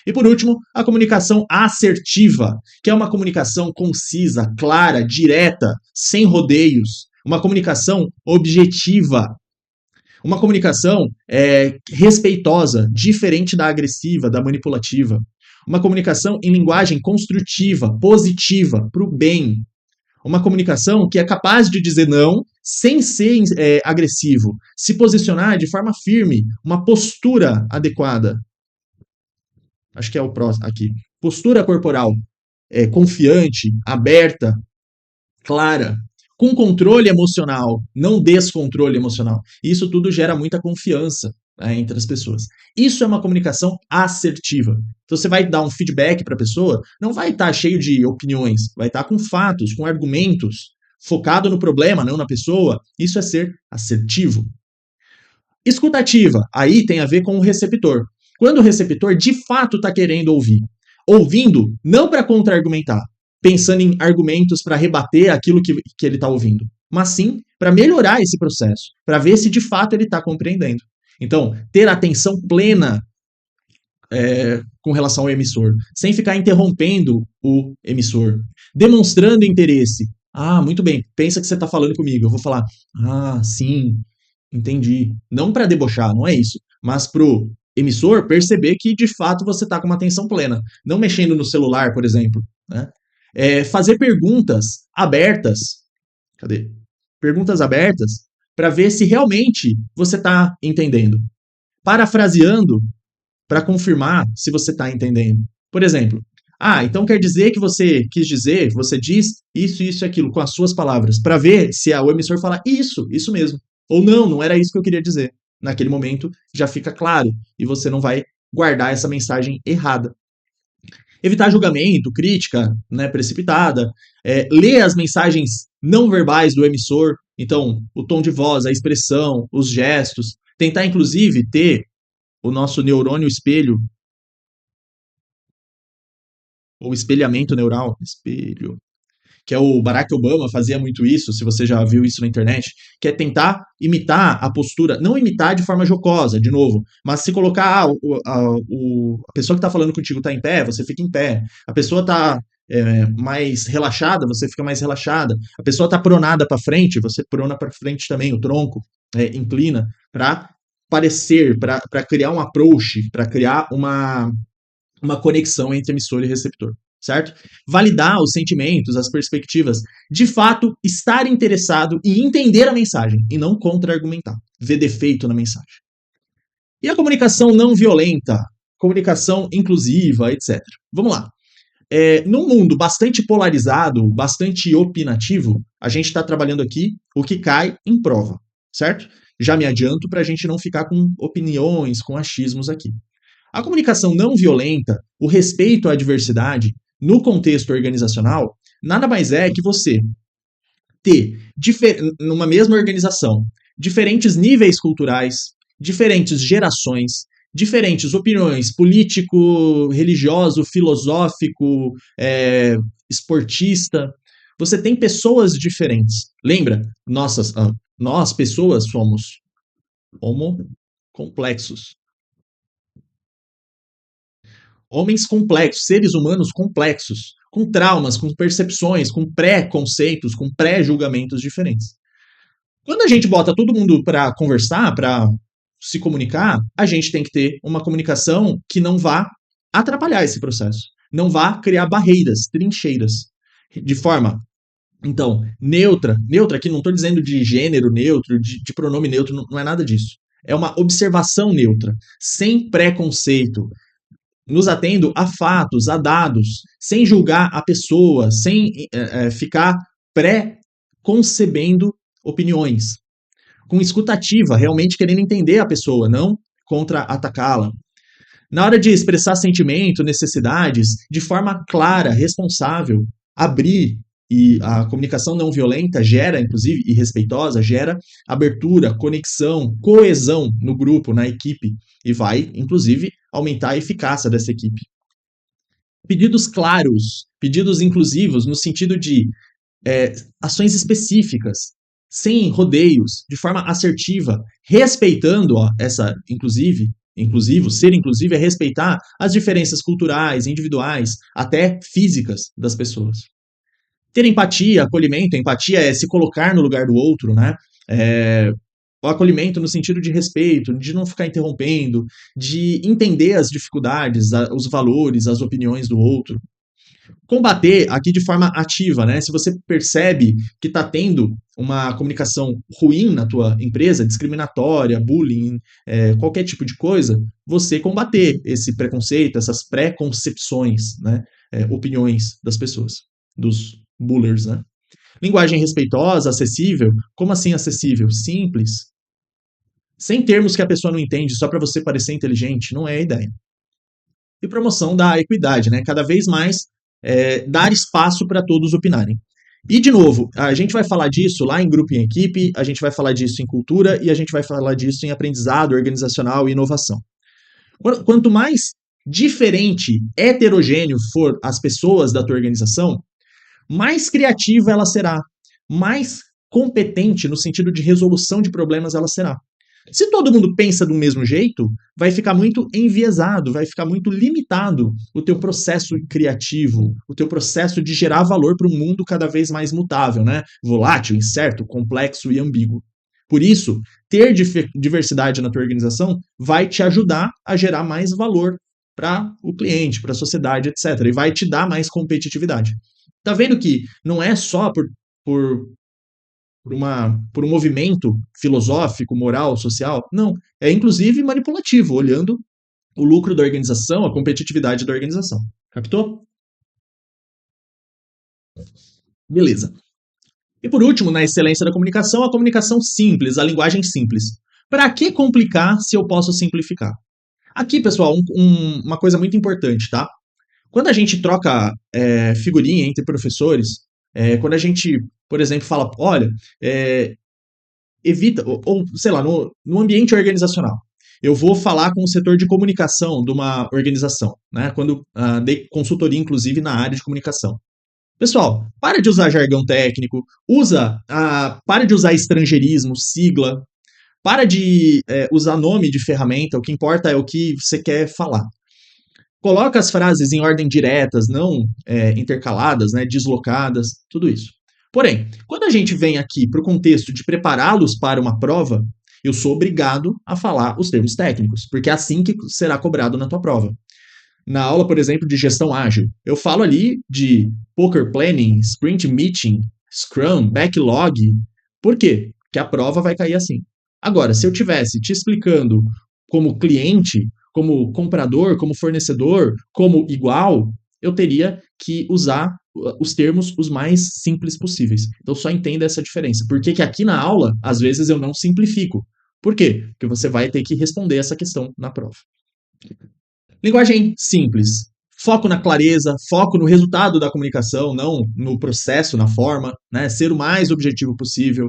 E por último, a comunicação assertiva, que é uma comunicação concisa, clara, direta, sem rodeios. Uma comunicação objetiva. Uma comunicação respeitosa, diferente da agressiva, da manipulativa. Uma comunicação em linguagem construtiva, positiva, para o bem. Uma comunicação que é capaz de dizer não sem ser agressivo. Se posicionar de forma firme, uma postura adequada. Acho que é o próximo aqui. Postura corporal confiante, aberta, clara, com controle emocional, não descontrole emocional. Isso tudo gera muita confiança entre as pessoas. Isso é uma comunicação assertiva. Então você vai dar um feedback para a pessoa, não vai estar cheio de opiniões, vai estar com fatos, com argumentos, focado no problema, não na pessoa. Isso é ser assertivo. Escutativa, aí tem a ver com o receptor. Quando o receptor de fato está querendo ouvir, ouvindo não para contra-argumentar, pensando em argumentos para rebater aquilo que ele está ouvindo, mas sim para melhorar esse processo, para ver se de fato ele está compreendendo. Então, ter atenção plena com relação ao emissor, sem ficar interrompendo o emissor, demonstrando interesse. Ah, muito bem. Pensa que você está falando comigo. Eu vou falar, ah, sim, entendi. Não para debochar, não é isso. Mas pro emissor perceber que de fato você está com uma atenção plena. Não mexendo no celular, por exemplo. Né? Fazer perguntas abertas. Cadê? Perguntas abertas para ver se realmente você está entendendo. Parafraseando para confirmar se você está entendendo. Por exemplo, ah, então quer dizer que você quis dizer, você diz isso, isso e aquilo com as suas palavras, para ver se o emissor fala isso mesmo. Ou não, não era isso que eu queria dizer. Naquele momento já fica claro e você não vai guardar essa mensagem errada. Evitar julgamento, crítica, né, precipitada, ler as mensagens não verbais do emissor, então o tom de voz, a expressão, os gestos, tentar inclusive ter o nosso neurônio espelho, ou espelhamento neural, espelho, que é o Barack Obama fazia muito isso, se você já viu isso na internet, que é tentar imitar a postura, não imitar de forma jocosa, de novo, mas se colocar, a pessoa que está falando contigo está em pé, você fica em pé, a pessoa está mais relaxada, você fica mais relaxada, a pessoa está pronada para frente, você prona para frente também, o tronco inclina, para parecer, para criar um approach, para criar uma conexão entre emissor e receptor, certo? Validar os sentimentos, as perspectivas, de fato, estar interessado e entender a mensagem e não contra-argumentar, ver defeito na mensagem. E a comunicação não violenta, comunicação inclusiva, etc. Vamos lá. Num mundo bastante polarizado, bastante opinativo, a gente está trabalhando aqui o que cai em prova, certo? Já me adianto para a gente não ficar com opiniões, com achismos aqui. A comunicação não violenta, o respeito à diversidade, no contexto organizacional, nada mais é que você ter, numa mesma organização, diferentes níveis culturais, diferentes gerações, diferentes opiniões político, religioso, filosófico, esportista. Você tem pessoas diferentes. Lembra? Nós, pessoas, somos homo complexos. Homens complexos, seres humanos complexos, com traumas, com percepções, com pré-conceitos, com pré-julgamentos diferentes. Quando a gente bota todo mundo para conversar, para se comunicar, a gente tem que ter uma comunicação que não vá atrapalhar esse processo, não vá criar barreiras, trincheiras, de forma, então, neutra. Neutra aqui não estou dizendo de gênero neutro, de pronome neutro, não é nada disso. É uma observação neutra, sem preconceito, nos atendo a fatos, a dados, sem julgar a pessoa, sem ficar pré-concebendo opiniões, com escutativa, realmente querendo entender a pessoa, não contra-atacá-la. Na hora de expressar sentimento, necessidades, de forma clara, responsável, abrir, e a comunicação não violenta gera, inclusive, e respeitosa, gera abertura, conexão, coesão no grupo, na equipe, e vai, inclusive, aumentar a eficácia dessa equipe. Pedidos claros, pedidos inclusivos, no sentido de ações específicas, sem rodeios, de forma assertiva, respeitando ser inclusivo é respeitar as diferenças culturais, individuais, até físicas das pessoas. Ter empatia, acolhimento, empatia é se colocar no lugar do outro, né? O acolhimento no sentido de respeito, de não ficar interrompendo, de entender as dificuldades, os valores, as opiniões do outro. Combater aqui de forma ativa, né? Se você percebe que está tendo uma comunicação ruim na tua empresa, discriminatória, bullying, qualquer tipo de coisa, você combater esse preconceito, essas preconcepções, né? Opiniões das pessoas, dos bullers, né? Linguagem respeitosa, acessível. Como assim acessível? Simples. Sem termos que a pessoa não entende, só para você parecer inteligente, não é a ideia. E promoção da equidade, né? Cada vez mais dar espaço para todos opinarem. E, de novo, a gente vai falar disso lá em grupo e em equipe, a gente vai falar disso em cultura e a gente vai falar disso em aprendizado organizacional e inovação. Quanto mais diferente, heterogêneo for as pessoas da tua organização, mais criativa ela será, mais competente no sentido de resolução de problemas ela será. Se todo mundo pensa do mesmo jeito, vai ficar muito enviesado, vai ficar muito limitado o teu processo criativo, o teu processo de gerar valor para um mundo cada vez mais mutável, né? Volátil, incerto, complexo e ambíguo. Por isso, ter diversidade na tua organização vai te ajudar a gerar mais valor para o cliente, para a sociedade, etc. E vai te dar mais competitividade. Tá vendo que não é só por por um movimento filosófico, moral, social. Não. É inclusive manipulativo, olhando o lucro da organização, a competitividade da organização. Captou? Beleza. E por último, na excelência da comunicação, a comunicação simples, a linguagem simples. Para que complicar se eu posso simplificar? Aqui, pessoal, uma coisa muito importante, tá? Quando a gente troca figurinha entre professores, quando a gente, por exemplo, fala, olha, evita, ou sei lá, no ambiente organizacional. Eu vou falar com o setor de comunicação de uma organização, né? Quando dei consultoria, inclusive, na área de comunicação. Pessoal, para de usar jargão técnico, para de usar estrangeirismo, sigla, para de usar nome de ferramenta, o que importa é o que você quer falar. Coloca as frases em ordem diretas, não intercaladas, né, deslocadas, tudo isso. Porém, quando a gente vem aqui para o contexto de prepará-los para uma prova, eu sou obrigado a falar os termos técnicos, porque é assim que será cobrado na tua prova. Na aula, por exemplo, de gestão ágil, eu falo ali de poker planning, sprint meeting, scrum, backlog. Por quê? Porque a prova vai cair assim. Agora, se eu tivesse te explicando como cliente, como comprador, como fornecedor, como igual, eu teria que usar os termos os mais simples possíveis. Então só entenda essa diferença. Por que aqui na aula, às vezes, eu não simplifico? Por quê? Porque você vai ter que responder essa questão na prova. Linguagem simples. Foco na clareza, foco no resultado da comunicação, não no processo, na forma, né? Ser o mais objetivo possível.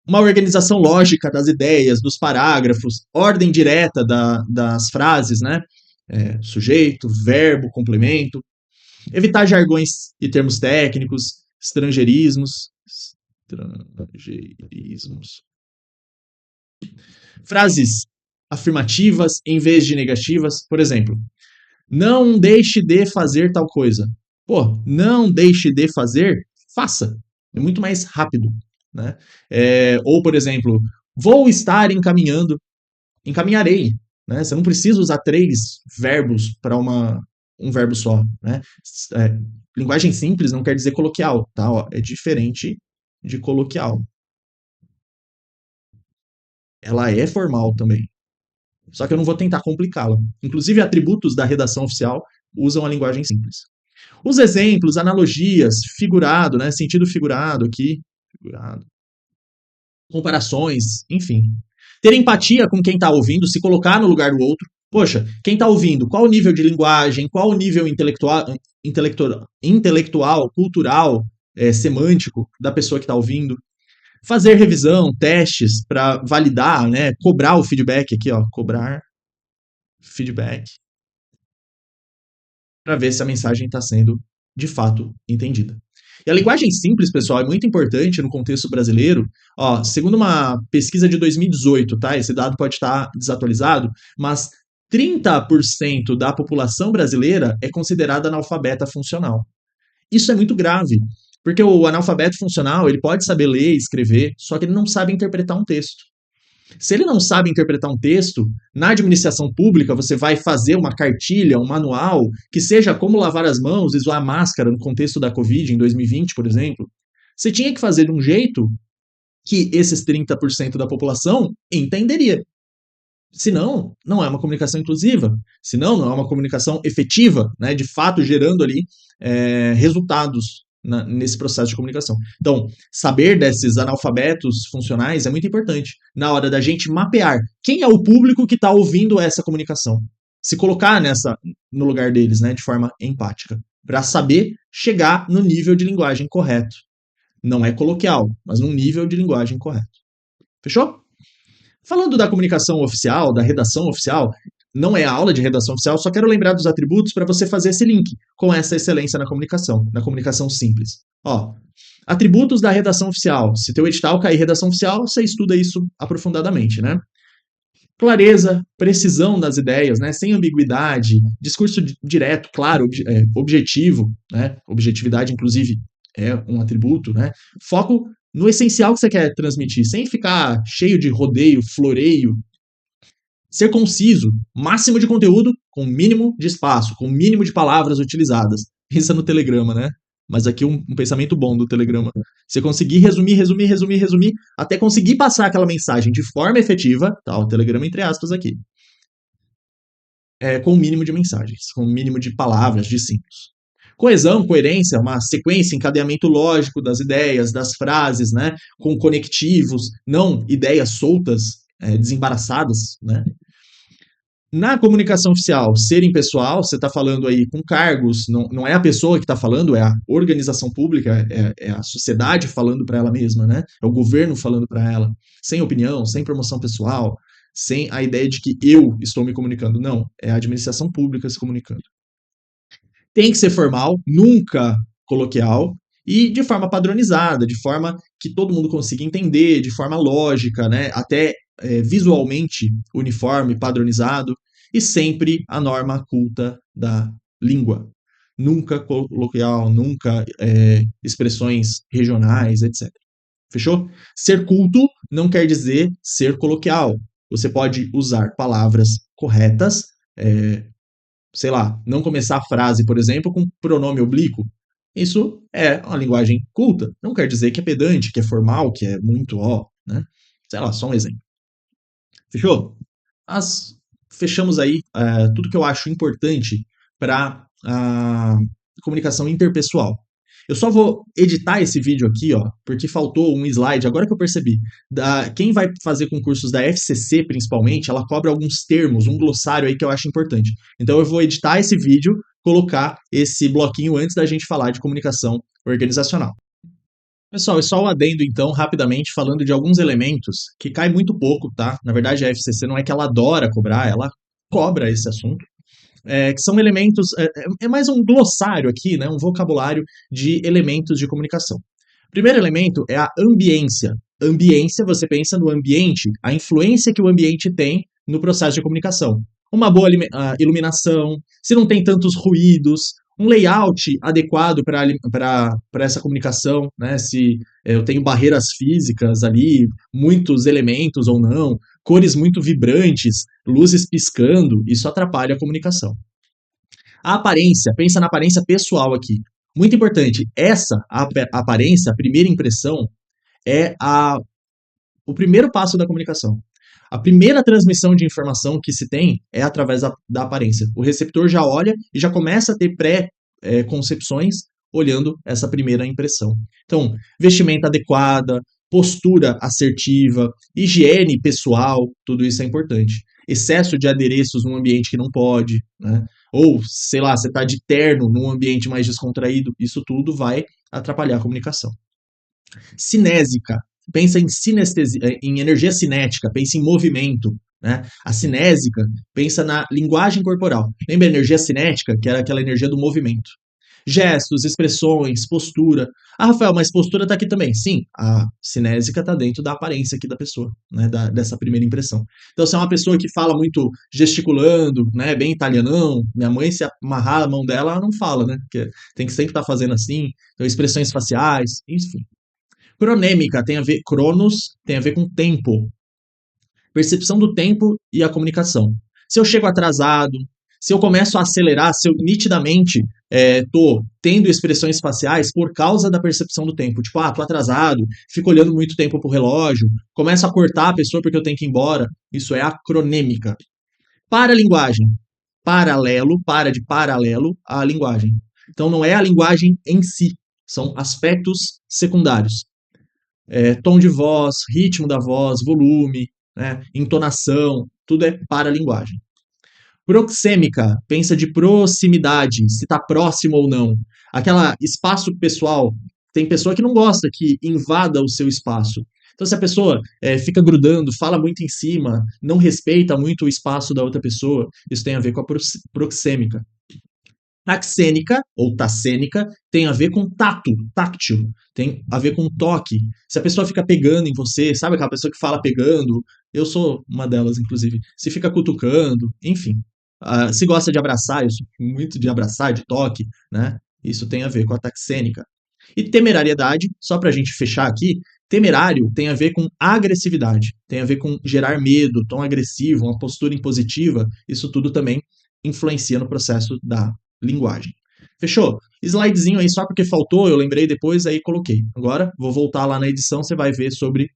Uma organização lógica das ideias, dos parágrafos, ordem direta das frases, né? Sujeito, verbo, complemento. Evitar jargões e termos técnicos, estrangeirismos. Frases afirmativas em vez de negativas. Por exemplo, não deixe de fazer tal coisa. Pô, não deixe de fazer, faça. É muito mais rápido. Né? Ou, por exemplo, vou estar encaminhando, encaminharei. Né? Você não precisa usar 3 verbos para um verbo só. Né? Linguagem simples não quer dizer coloquial. Tá? Ó, é diferente de coloquial. Ela é formal também. Só que eu não vou tentar complicá-la. Inclusive, atributos da redação oficial usam a linguagem simples. Os exemplos, analogias, figurado, né? Sentido figurado aqui. Figurado. Comparações, enfim. Ter empatia com quem está ouvindo, se colocar no lugar do outro. Poxa, quem está ouvindo, qual o nível de linguagem, qual o nível intelectual cultural, semântico da pessoa que está ouvindo. Fazer revisão, testes para validar, né? Cobrar o feedback aqui, ó. Cobrar feedback para ver se a mensagem está sendo de fato entendida. E a linguagem simples, pessoal, é muito importante no contexto brasileiro. Ó, segundo uma pesquisa de 2018, tá? Esse dado pode estar desatualizado, mas 30% da população brasileira é considerada analfabeta funcional. Isso é muito grave, porque o analfabeto funcional, ele pode saber ler e escrever, só que ele não sabe interpretar um texto. Se ele não sabe interpretar um texto, na administração pública você vai fazer uma cartilha, um manual, que seja como lavar as mãos e usar máscara no contexto da Covid em 2020, por exemplo. Você tinha que fazer de um jeito que esses 30% da população entenderia. Senão, não é uma comunicação inclusiva. Senão, não é uma comunicação efetiva, né, de fato gerando ali resultados nesse processo de comunicação. Então, saber desses analfabetos funcionais é muito importante na hora da gente mapear quem é o público que está ouvindo essa comunicação. Se colocar no lugar deles, né, de forma empática, para saber chegar no nível de linguagem correto. Não é coloquial, mas num nível de linguagem correto. Fechou? Falando da comunicação oficial, da redação oficial, não é a aula de redação oficial, só quero lembrar dos atributos para você fazer esse link com essa excelência na comunicação simples. Ó, atributos da redação oficial. Se teu edital cair redação oficial, você estuda isso aprofundadamente, né? Clareza, precisão das ideias, né? Sem ambiguidade, discurso direto, claro, objetivo, né? Objetividade, inclusive, é um atributo, né? Foco no essencial que você quer transmitir, sem ficar cheio de rodeio, floreio. Ser conciso, máximo de conteúdo com mínimo de espaço, com mínimo de palavras utilizadas. Pensa no Telegrama, né? Mas aqui um pensamento bom do Telegrama. Você conseguir resumir, até conseguir passar aquela mensagem de forma efetiva, tá? O Telegrama entre aspas aqui, com o mínimo de mensagens, com o mínimo de palavras, de símbolos. Coesão, coerência, uma sequência, encadeamento lógico das ideias, das frases, né? Com conectivos, não ideias soltas, desembaraçadas, né? Na comunicação oficial, ser impessoal, você está falando aí com cargos, não é a pessoa que está falando, é a organização pública, é a sociedade falando para ela mesma, né? É o governo falando para ela, sem opinião, sem promoção pessoal, sem a ideia de que eu estou me comunicando. Não, é a administração pública se comunicando. Tem que ser formal, nunca coloquial, e de forma padronizada, de forma que todo mundo consiga entender, de forma lógica, né? Até visualmente uniforme, padronizado, e sempre a norma culta da língua. Nunca coloquial, nunca expressões regionais, etc. Fechou? Ser culto não quer dizer ser coloquial. Você pode usar palavras corretas, sei lá, não começar a frase, por exemplo, com pronome oblíquo. Isso é uma linguagem culta. Não quer dizer que é pedante, que é formal, que é muito ó, né? Sei lá, só um exemplo. Fechou? Fechamos aí tudo que eu acho importante para a comunicação interpessoal. Eu só vou editar esse vídeo aqui, ó, porque faltou um slide, agora que eu percebi. Quem vai fazer concursos da FCC, principalmente, ela cobra alguns termos, um glossário aí que eu acho importante. Então eu vou editar esse vídeo, colocar esse bloquinho antes da gente falar de comunicação organizacional. Pessoal, é só o adendo, então, rapidamente, falando de alguns elementos que cai muito pouco, tá? Na verdade, a FCC não é que ela adora cobrar, ela cobra esse assunto. Que são elementos, é mais um glossário aqui, né? Um vocabulário de elementos de comunicação. Primeiro elemento é a ambiência. Ambiência, você pensa no ambiente, a influência que o ambiente tem no processo de comunicação. Uma boa iluminação, se não tem tantos ruídos, um layout adequado para essa comunicação, né? Se eu tenho barreiras físicas ali, muitos elementos ou não, cores muito vibrantes, luzes piscando, isso atrapalha a comunicação. A aparência, pensa na aparência pessoal aqui. Muito importante, essa aparência, a primeira impressão, é o primeiro passo da comunicação. A primeira transmissão de informação que se tem é através da aparência. O receptor já olha e já começa a ter pré-concepções olhando essa primeira impressão. Então, vestimenta adequada, postura assertiva, higiene pessoal, tudo isso é importante. Excesso de adereços num ambiente que não pode, né? Ou, sei lá, você está de terno num ambiente mais descontraído, isso tudo vai atrapalhar a comunicação. Cinésica, pensa em sinestesia, em energia cinética, pensa em movimento. Né? A cinésica pensa na linguagem corporal. Lembra a energia cinética, que era aquela energia do movimento? Gestos, expressões, postura. Ah, Rafael, mas postura está aqui também. Sim, a cinésica está dentro da aparência aqui da pessoa, né, dessa primeira impressão. Então, se é uma pessoa que fala muito gesticulando, né, bem italianão, minha mãe, se amarrar a mão dela, ela não fala, né? Porque tem que sempre estar fazendo assim. Então, expressões faciais, enfim. Cronêmica tem a ver, cronos tem a ver com tempo. Percepção do tempo e a comunicação. Se eu chego atrasado, se eu começo a acelerar, se eu nitidamente tô tendo expressões faciais por causa da percepção do tempo. Tipo, tô atrasado, fico olhando muito tempo pro relógio, começo a cortar a pessoa porque eu tenho que ir embora. Isso é a cronêmica. Paralinguagem. Paralelo, de paralelo à linguagem. Então não é a linguagem em si, são aspectos secundários. Tom de voz, ritmo da voz, volume, né, entonação, tudo é paralinguagem. Proxêmica, pensa de proximidade, se está próximo ou não. Aquela espaço pessoal, tem pessoa que não gosta que invada o seu espaço. Então, se a pessoa fica grudando, fala muito em cima, não respeita muito o espaço da outra pessoa, isso tem a ver com a proxêmica. Taxênica, ou tacênica, tem a ver com tato, táctil, tem a ver com toque. Se a pessoa fica pegando em você, sabe aquela pessoa que fala pegando, Eu sou uma delas, inclusive. Se fica cutucando, enfim. Se gosta de abraçar, eu sou muito de abraçar, de toque, né? Isso tem a ver com a taxênica. E temerariedade, só para a gente fechar aqui, temerário tem a ver com agressividade, tem a ver com gerar medo, tom agressivo, uma postura impositiva, isso tudo também influencia no processo da linguagem. Fechou? Slidezinho aí só porque faltou, eu lembrei depois, aí coloquei. Agora, vou voltar lá na edição, você vai ver sobre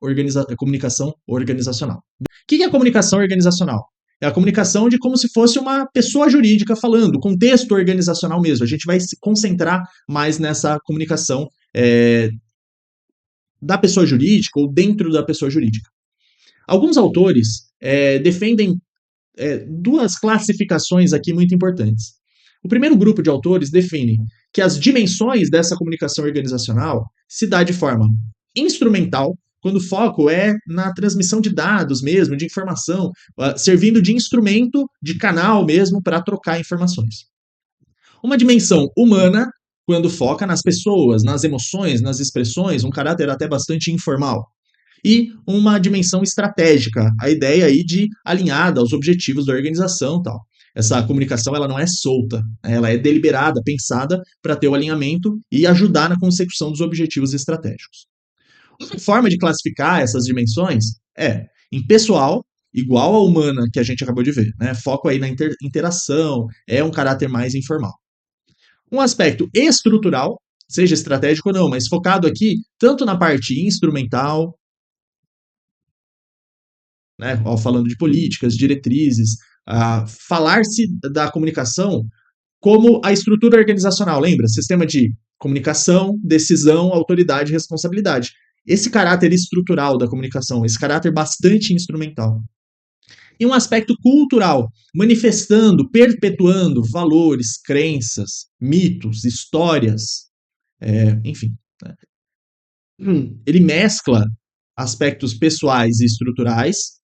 comunicação organizacional. O que é comunicação organizacional? É a comunicação de como se fosse uma pessoa jurídica falando, contexto organizacional mesmo. A gente vai se concentrar mais nessa comunicação da pessoa jurídica ou dentro da pessoa jurídica. Alguns autores defendem duas classificações aqui muito importantes. O primeiro grupo de autores define que as dimensões dessa comunicação organizacional se dá de forma instrumental, quando o foco é na transmissão de dados mesmo, de informação, servindo de instrumento, de canal mesmo para trocar informações. Uma dimensão humana, quando foca nas pessoas, nas emoções, nas expressões, um caráter até bastante informal. E uma dimensão estratégica, a ideia aí de alinhada aos objetivos da organização, tal. Essa comunicação ela não é solta, ela é deliberada, pensada para ter o alinhamento e ajudar na consecução dos objetivos estratégicos. Outra forma de classificar essas dimensões é em pessoal, igual à humana que a gente acabou de ver, né? Foco aí na interação, é um caráter mais informal. Um aspecto estrutural, seja estratégico ou não, mas focado aqui tanto na parte instrumental, né, falando de políticas, diretrizes, falar-se da comunicação como a estrutura organizacional, lembra? Sistema de comunicação, decisão, autoridade e responsabilidade. Esse caráter estrutural da comunicação, esse caráter bastante instrumental. E um aspecto cultural, manifestando, perpetuando valores, crenças, mitos, histórias, enfim. Né? Ele mescla aspectos pessoais e estruturais.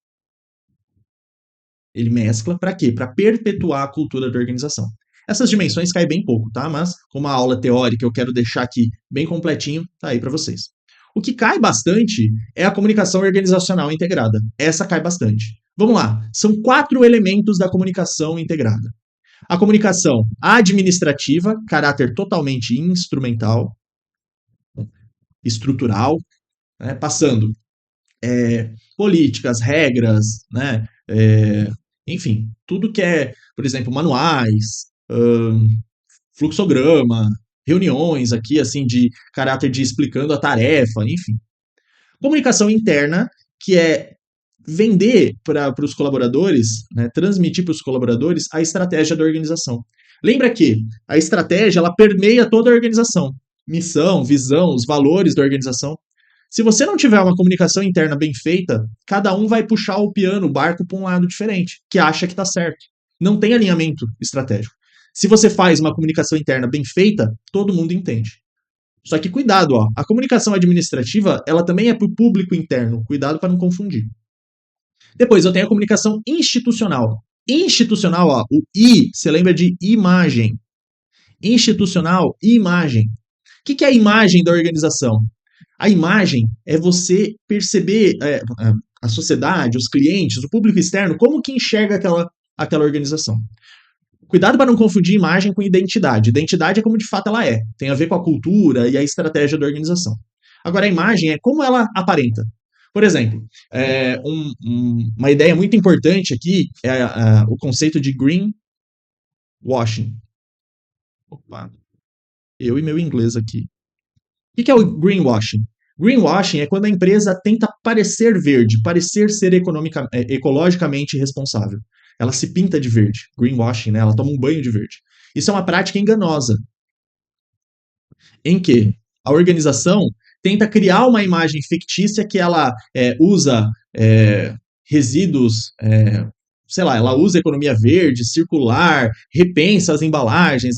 Ele mescla para quê? Para perpetuar a cultura da organização. Essas dimensões caem bem pouco, tá? Mas como a aula teórica eu quero deixar aqui bem completinho, tá aí para vocês. O que cai bastante é a comunicação organizacional integrada. Essa cai bastante. Vamos lá. São 4 elementos da comunicação integrada. A comunicação administrativa, caráter totalmente instrumental, estrutural, né? Passando políticas, regras, né? Enfim, tudo que é, por exemplo, manuais, fluxograma, reuniões aqui, assim, de caráter de explicando a tarefa, enfim. Comunicação interna, que é vender para os colaboradores, né, transmitir para os colaboradores a estratégia da organização. Lembra que a estratégia, ela permeia toda a organização. Missão, visão, os valores da organização. Se você não tiver uma comunicação interna bem feita, cada um vai puxar o piano, o barco para um lado diferente, que acha que está certo. Não tem alinhamento estratégico. Se você faz uma comunicação interna bem feita, todo mundo entende. Só que cuidado, ó, a comunicação administrativa, ela também é para o público interno. Cuidado para não confundir. Depois eu tenho a comunicação institucional. Institucional, ó, o I, você lembra de imagem. Institucional, imagem. O que é a imagem da organização? A imagem é você perceber a sociedade, os clientes, o público externo, como que enxerga aquela organização. Cuidado para não confundir imagem com identidade. Identidade é como de fato ela é. Tem a ver com a cultura e a estratégia da organização. Agora, a imagem é como ela aparenta. Por exemplo, uma ideia muito importante aqui é o conceito de greenwashing. Opa, eu e meu inglês aqui. O que é o greenwashing? Greenwashing é quando a empresa tenta parecer verde, parecer ser ecologicamente responsável. Ela se pinta de verde. Greenwashing, né? Ela toma um banho de verde. Isso é uma prática enganosa, em que a organização tenta criar uma imagem fictícia que ela usa resíduos, sei lá, ela usa economia verde, circular, repensa as embalagens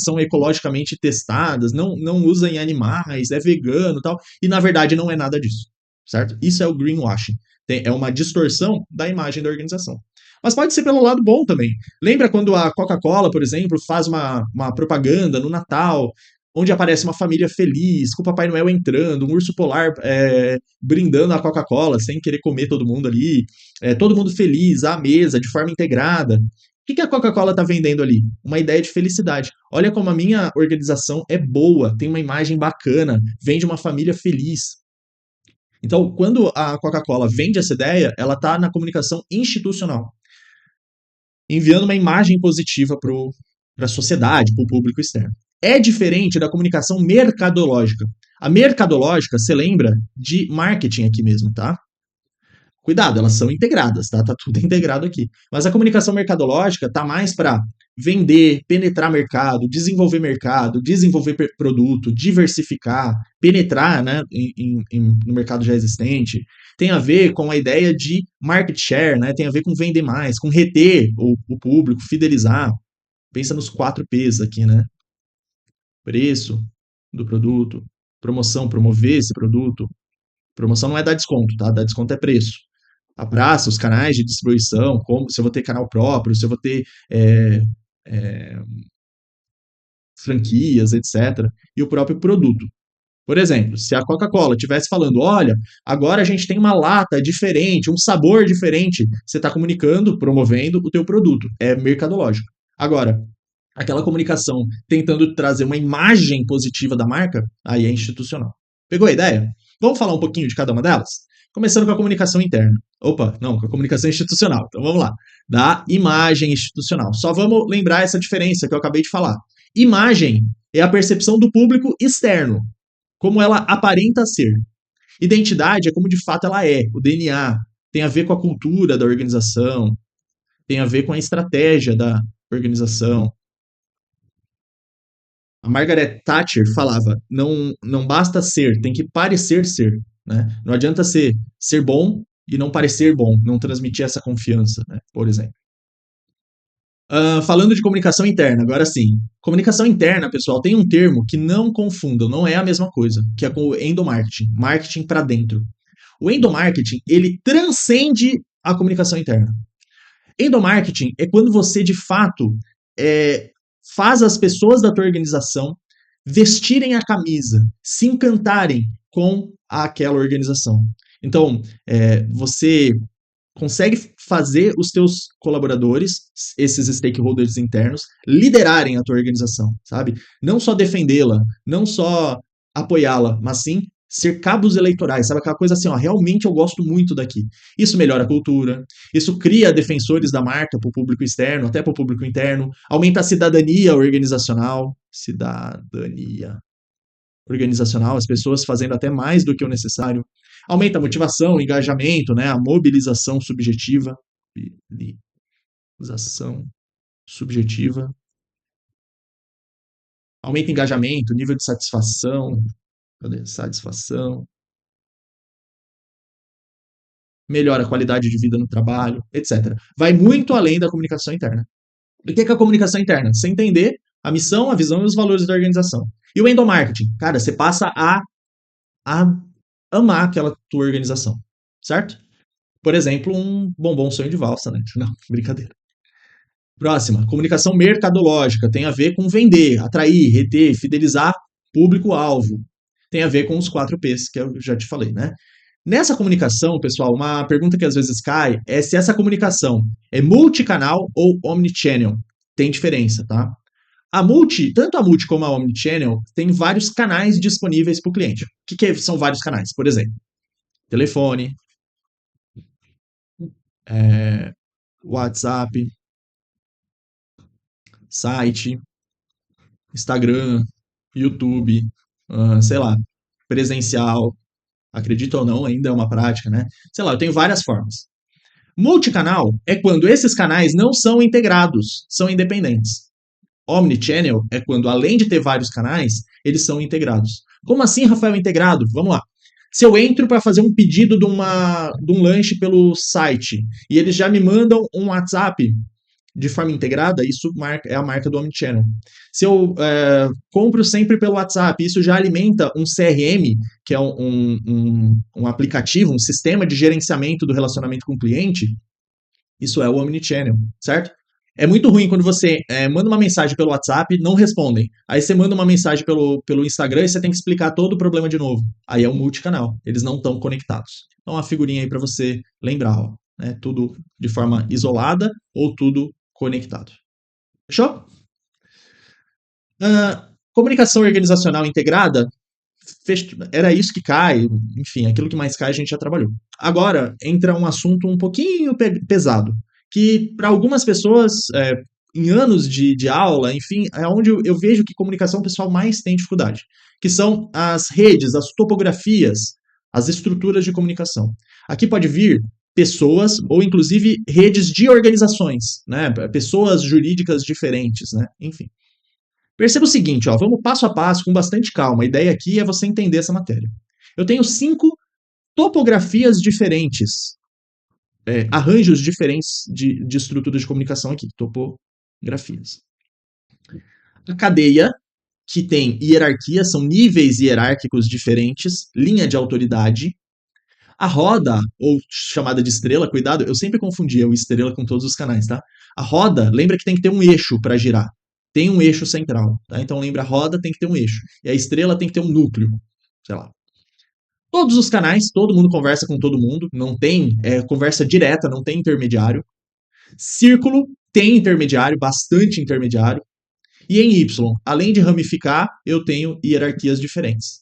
são ecologicamente testadas, não usa em animais, é vegano e tal, e na verdade não é nada disso, certo? Isso é o greenwashing, é uma distorção da imagem da organização. Mas pode ser pelo lado bom também. Lembra quando a Coca-Cola, por exemplo, faz uma propaganda no Natal, onde aparece uma família feliz, com o Papai Noel entrando, um urso polar brindando a Coca-Cola sem querer comer todo mundo ali, todo mundo feliz, à mesa, de forma integrada. O que a Coca-Cola está vendendo ali? Uma ideia de felicidade. Olha como a minha organização é boa, tem uma imagem bacana, vende uma família feliz. Então, quando a Coca-Cola vende essa ideia, ela está na comunicação institucional, enviando uma imagem positiva para a sociedade, para o público externo. É diferente da comunicação mercadológica. A mercadológica, você lembra de marketing aqui mesmo, tá? Cuidado, elas são integradas, tá? Tá tudo integrado aqui. Mas a comunicação mercadológica tá mais para vender, penetrar mercado, desenvolver produto, diversificar, penetrar, né, no mercado já existente. Tem a ver com a ideia de market share, né? Tem a ver com vender mais, com reter o público, fidelizar. Pensa nos 4 P's aqui, né? Preço do produto, promoção, promover esse produto. Promoção não é dar desconto, tá? Dar desconto é preço. A praça, os canais de distribuição, como se eu vou ter canal próprio, se eu vou ter franquias, etc. E o próprio produto. Por exemplo, se a Coca-Cola estivesse falando, olha, agora a gente tem uma lata diferente, um sabor diferente, você está comunicando, promovendo o teu produto. É mercadológico. Agora, aquela comunicação tentando trazer uma imagem positiva da marca, aí é institucional. Pegou a ideia? Vamos falar um pouquinho de cada uma delas? Começando com a comunicação interna. Opa, não, com a comunicação institucional. Então vamos lá. Da imagem institucional. Só vamos lembrar essa diferença que eu acabei de falar. Imagem é a percepção do público externo, como ela aparenta ser. Identidade é como de fato ela é, o DNA. Tem a ver com a cultura da organização, tem a ver com a estratégia da organização. A Margaret Thatcher falava, não basta ser, tem que parecer ser. Né? Não adianta ser bom e não parecer bom, não transmitir essa confiança, né? Por exemplo. Falando de comunicação interna, agora sim. Comunicação interna, pessoal, tem um termo que não confundam, não é a mesma coisa, que é com o endomarketing, marketing para dentro. O endomarketing, ele transcende a comunicação interna. Endomarketing é quando você, de fato, faz as pessoas da tua organização vestirem a camisa, se encantarem com aquela organização. Então, você consegue fazer os teus colaboradores, esses stakeholders internos, liderarem a tua organização, sabe? Não só defendê-la, não só apoiá-la, mas sim ser cabos eleitorais, sabe? Aquela coisa assim, ó, realmente eu gosto muito daqui. Isso melhora a cultura, isso cria defensores da marca para o público externo, até para o público interno, aumenta a cidadania organizacional, as pessoas fazendo até mais do que o necessário, aumenta a motivação, o engajamento, né, a mobilização subjetiva, aumenta engajamento, nível de satisfação, melhora a qualidade de vida no trabalho, etc. Vai muito além da comunicação interna. O que é a comunicação interna? Você entender a missão, a visão e os valores da organização. E o endomarketing? Cara, você passa a amar aquela tua organização, certo? Por exemplo, um bombom sonho de valsa, né? Não, brincadeira. Próxima, comunicação mercadológica, tem a ver com vender, atrair, reter, fidelizar público-alvo. Tem a ver com os 4 P's, que eu já te falei, né? Nessa comunicação, pessoal, uma pergunta que às vezes cai é se essa comunicação é multicanal ou omnichannel. Tem diferença, tá? Tanto a multi como a omnichannel tem vários canais disponíveis para o cliente. O que são vários canais? Por exemplo, telefone, WhatsApp, site, Instagram, YouTube, sei lá, presencial, acredita ou não, ainda é uma prática, né? Sei lá, eu tenho várias formas. Multicanal é quando esses canais não são integrados, são independentes. Omnichannel é quando, além de ter vários canais, eles são integrados. Como assim, Rafael, integrado? Vamos lá. Se eu entro para fazer um pedido de um lanche pelo site e eles já me mandam um WhatsApp de forma integrada, isso é a marca do Omnichannel. Se eu compro sempre pelo WhatsApp, isso já alimenta um CRM, que é um aplicativo, um sistema de gerenciamento do relacionamento com o cliente, isso é o Omnichannel, certo? É muito ruim quando você manda uma mensagem pelo WhatsApp, não respondem. Aí você manda uma mensagem pelo Instagram e você tem que explicar todo o problema de novo. Aí é um multicanal, eles não estão conectados. Então, uma figurinha aí para você lembrar, ó, né? Tudo de forma isolada ou tudo conectado. Fechou? Comunicação organizacional integrada, era isso que cai, enfim, aquilo que mais cai a gente já trabalhou. Agora entra um assunto um pouquinho pesado, que para algumas pessoas, em anos de aula, enfim, é onde eu vejo que comunicação o pessoal mais tem dificuldade, que são as redes, as topografias, as estruturas de comunicação. Aqui pode vir pessoas ou inclusive redes de organizações, né, pessoas jurídicas diferentes, né, enfim. Perceba o seguinte, ó, vamos passo a passo, com bastante calma. A ideia aqui é você entender essa matéria. Eu tenho 5 topografias diferentes, arranjos diferentes de estrutura de comunicação aqui, topografias. A cadeia, que tem hierarquia, são níveis hierárquicos diferentes, linha de autoridade. A roda, ou chamada de estrela, cuidado, eu sempre confundia o estrela com todos os canais, tá? A roda, lembra que tem que ter um eixo para girar. Tem um eixo central, tá? Então lembra, a roda tem que ter um eixo. E a estrela tem que ter um núcleo, sei lá. Todos os canais, todo mundo conversa com todo mundo, não tem conversa direta, não tem intermediário. Círculo tem intermediário, bastante intermediário. E em Y, além de ramificar, eu tenho hierarquias diferentes.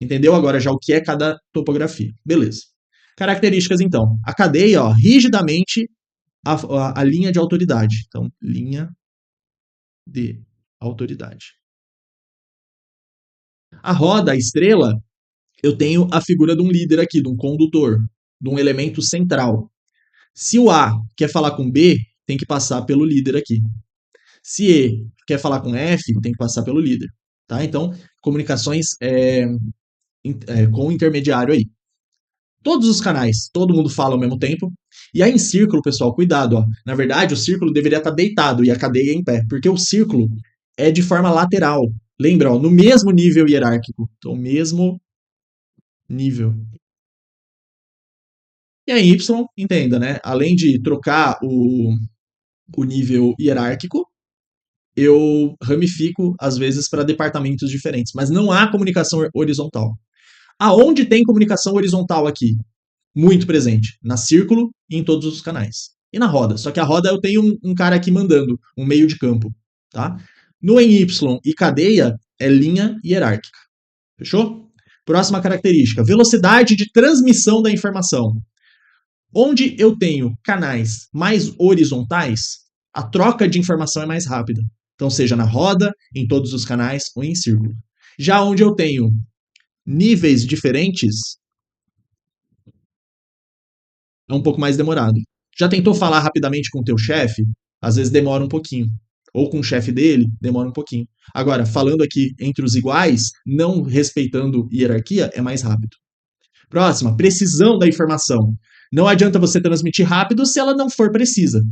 Entendeu agora já o que é cada topografia? Beleza. Características, então. A cadeia, ó, rigidamente a linha de autoridade. Então, linha de autoridade. A roda, a estrela, eu tenho a figura de um líder aqui, de um condutor, de um elemento central. Se o A quer falar com B, tem que passar pelo líder aqui. Se E quer falar com F, tem que passar pelo líder. Tá? Então, comunicações com o intermediário aí. Todos os canais, todo mundo fala ao mesmo tempo. E aí em círculo, pessoal, cuidado, ó. Na verdade, o círculo deveria estar deitado e a cadeia em pé, porque o círculo é de forma lateral. Lembra, ó, no mesmo nível hierárquico. Então, mesmo nível. E aí, Y, entenda, né? Além de trocar o nível hierárquico, eu ramifico, às vezes, para departamentos diferentes. Mas não há comunicação horizontal. Aonde tem comunicação horizontal aqui? Muito presente. Na círculo e em todos os canais. E na roda. Só que a roda eu tenho um cara aqui mandando, um meio de campo. Tá? No em Y e cadeia é linha hierárquica. Fechou? Próxima característica: velocidade de transmissão da informação. Onde eu tenho canais mais horizontais, a troca de informação é mais rápida. Então, seja na roda, em todos os canais ou em círculo. Já onde eu tenho níveis diferentes, é um pouco mais demorado. Já tentou falar rapidamente com o teu chefe? Às vezes demora um pouquinho. Ou com o chefe dele, demora um pouquinho. Agora, falando aqui entre os iguais, não respeitando hierarquia, é mais rápido. Próxima, precisão da informação. Não adianta você transmitir rápido se ela não for precisa.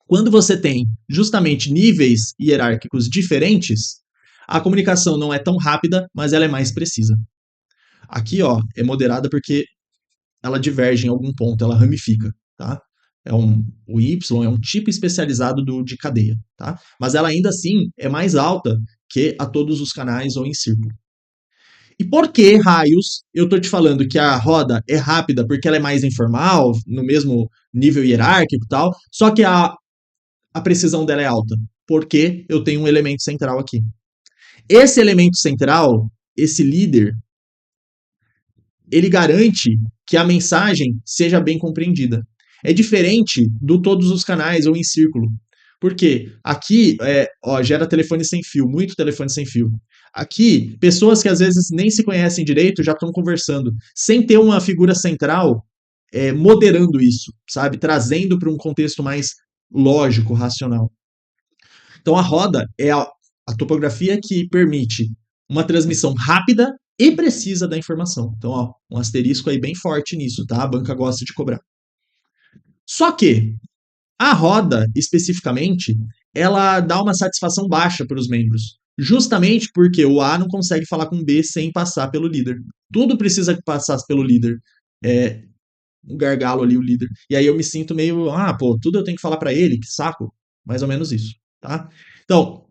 Quando você tem justamente níveis hierárquicos diferentes, a comunicação não é tão rápida, mas ela é mais precisa. Aqui, ó, é moderada porque ela diverge em algum ponto, ela ramifica, tá? O Y é um tipo especializado de cadeia, tá? Mas ela ainda assim é mais alta que a todos os canais ou em círculo. E por que raios eu tô te falando que a roda é rápida porque ela é mais informal, no mesmo nível hierárquico e tal, só que a precisão dela é alta? Porque eu tenho um elemento central aqui. Esse elemento central, esse líder, ele garante que a mensagem seja bem compreendida. É diferente do todos os canais ou em círculo. Porque aqui gera telefone sem fio, muito telefone sem fio. Aqui, pessoas que às vezes nem se conhecem direito já estão conversando, sem ter uma figura central moderando isso, sabe? Trazendo para um contexto mais lógico, racional. Então a roda é a topografia que permite uma transmissão rápida e precisa da informação. Então, ó, um asterisco aí bem forte nisso, tá? A banca gosta de cobrar. Só que a roda, especificamente, ela dá uma satisfação baixa para os membros. Justamente porque o A não consegue falar com o B sem passar pelo líder. Tudo precisa passar pelo líder. um gargalo ali, o líder. E aí eu me sinto meio, pô, tudo eu tenho que falar para ele, que saco. Mais ou menos isso, tá? Então,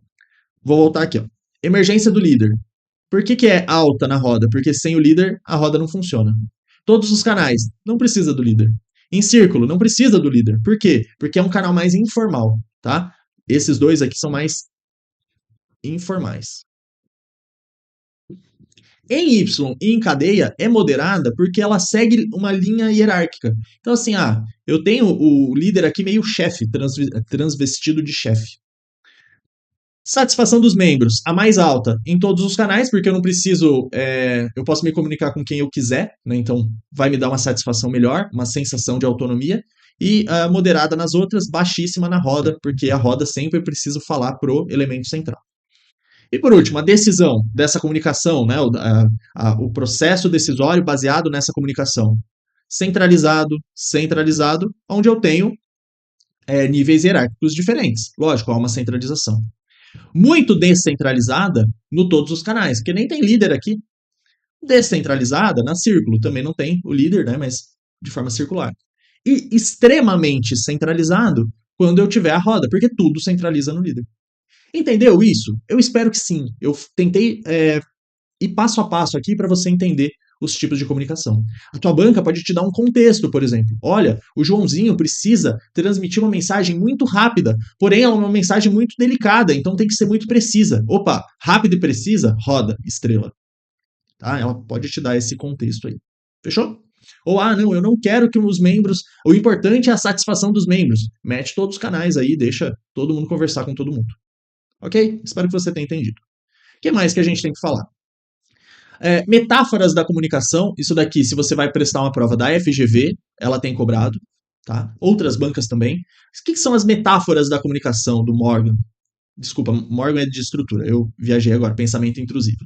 vou voltar aqui, ó. Emergência do líder. Por que, que é alta na roda? Porque sem o líder, a roda não funciona. Todos os canais, não precisa do líder. Em círculo, não precisa do líder. Por quê? Porque é um canal mais informal, tá? Esses dois aqui são mais informais. Em Y e em cadeia é moderada porque ela segue uma linha hierárquica. Então, assim, eu tenho o líder aqui meio chefe, transvestido de chefe. Satisfação dos membros, a mais alta em todos os canais, porque eu não preciso, eu posso me comunicar com quem eu quiser, né? Então vai me dar uma satisfação melhor, uma sensação de autonomia. E moderada nas outras, baixíssima na roda, porque a roda sempre precisa falar pro elemento central. E por último, a decisão dessa comunicação, né, o processo decisório baseado nessa comunicação. Centralizado, onde eu tenho níveis hierárquicos diferentes. Lógico, há uma centralização. Muito descentralizada no todos os canais, porque nem tem líder aqui. Descentralizada na círculo, também não tem o líder, né, mas de forma circular. E extremamente centralizado quando eu tiver a roda, porque tudo centraliza no líder. Entendeu isso? Eu espero que sim. Eu tentei ir passo a passo aqui para você entender os tipos de comunicação. A tua banca pode te dar um contexto, por exemplo. Olha, o Joãozinho precisa transmitir uma mensagem muito rápida, porém é uma mensagem muito delicada, então tem que ser muito precisa. Opa, rápida e precisa, roda, estrela. Tá? Ela pode te dar esse contexto aí. Fechou? Ou, não, eu não quero que os membros. O importante é a satisfação dos membros. Mete todos os canais aí, deixa todo mundo conversar com todo mundo. Ok? Espero que você tenha entendido. O que mais que a gente tem que falar? Metáforas da comunicação, isso daqui, se você vai prestar uma prova da FGV, ela tem cobrado, tá? Outras bancas também. O que são as metáforas da comunicação do Morgan? Desculpa, Morgan é de estrutura, eu viajei agora, pensamento intrusivo.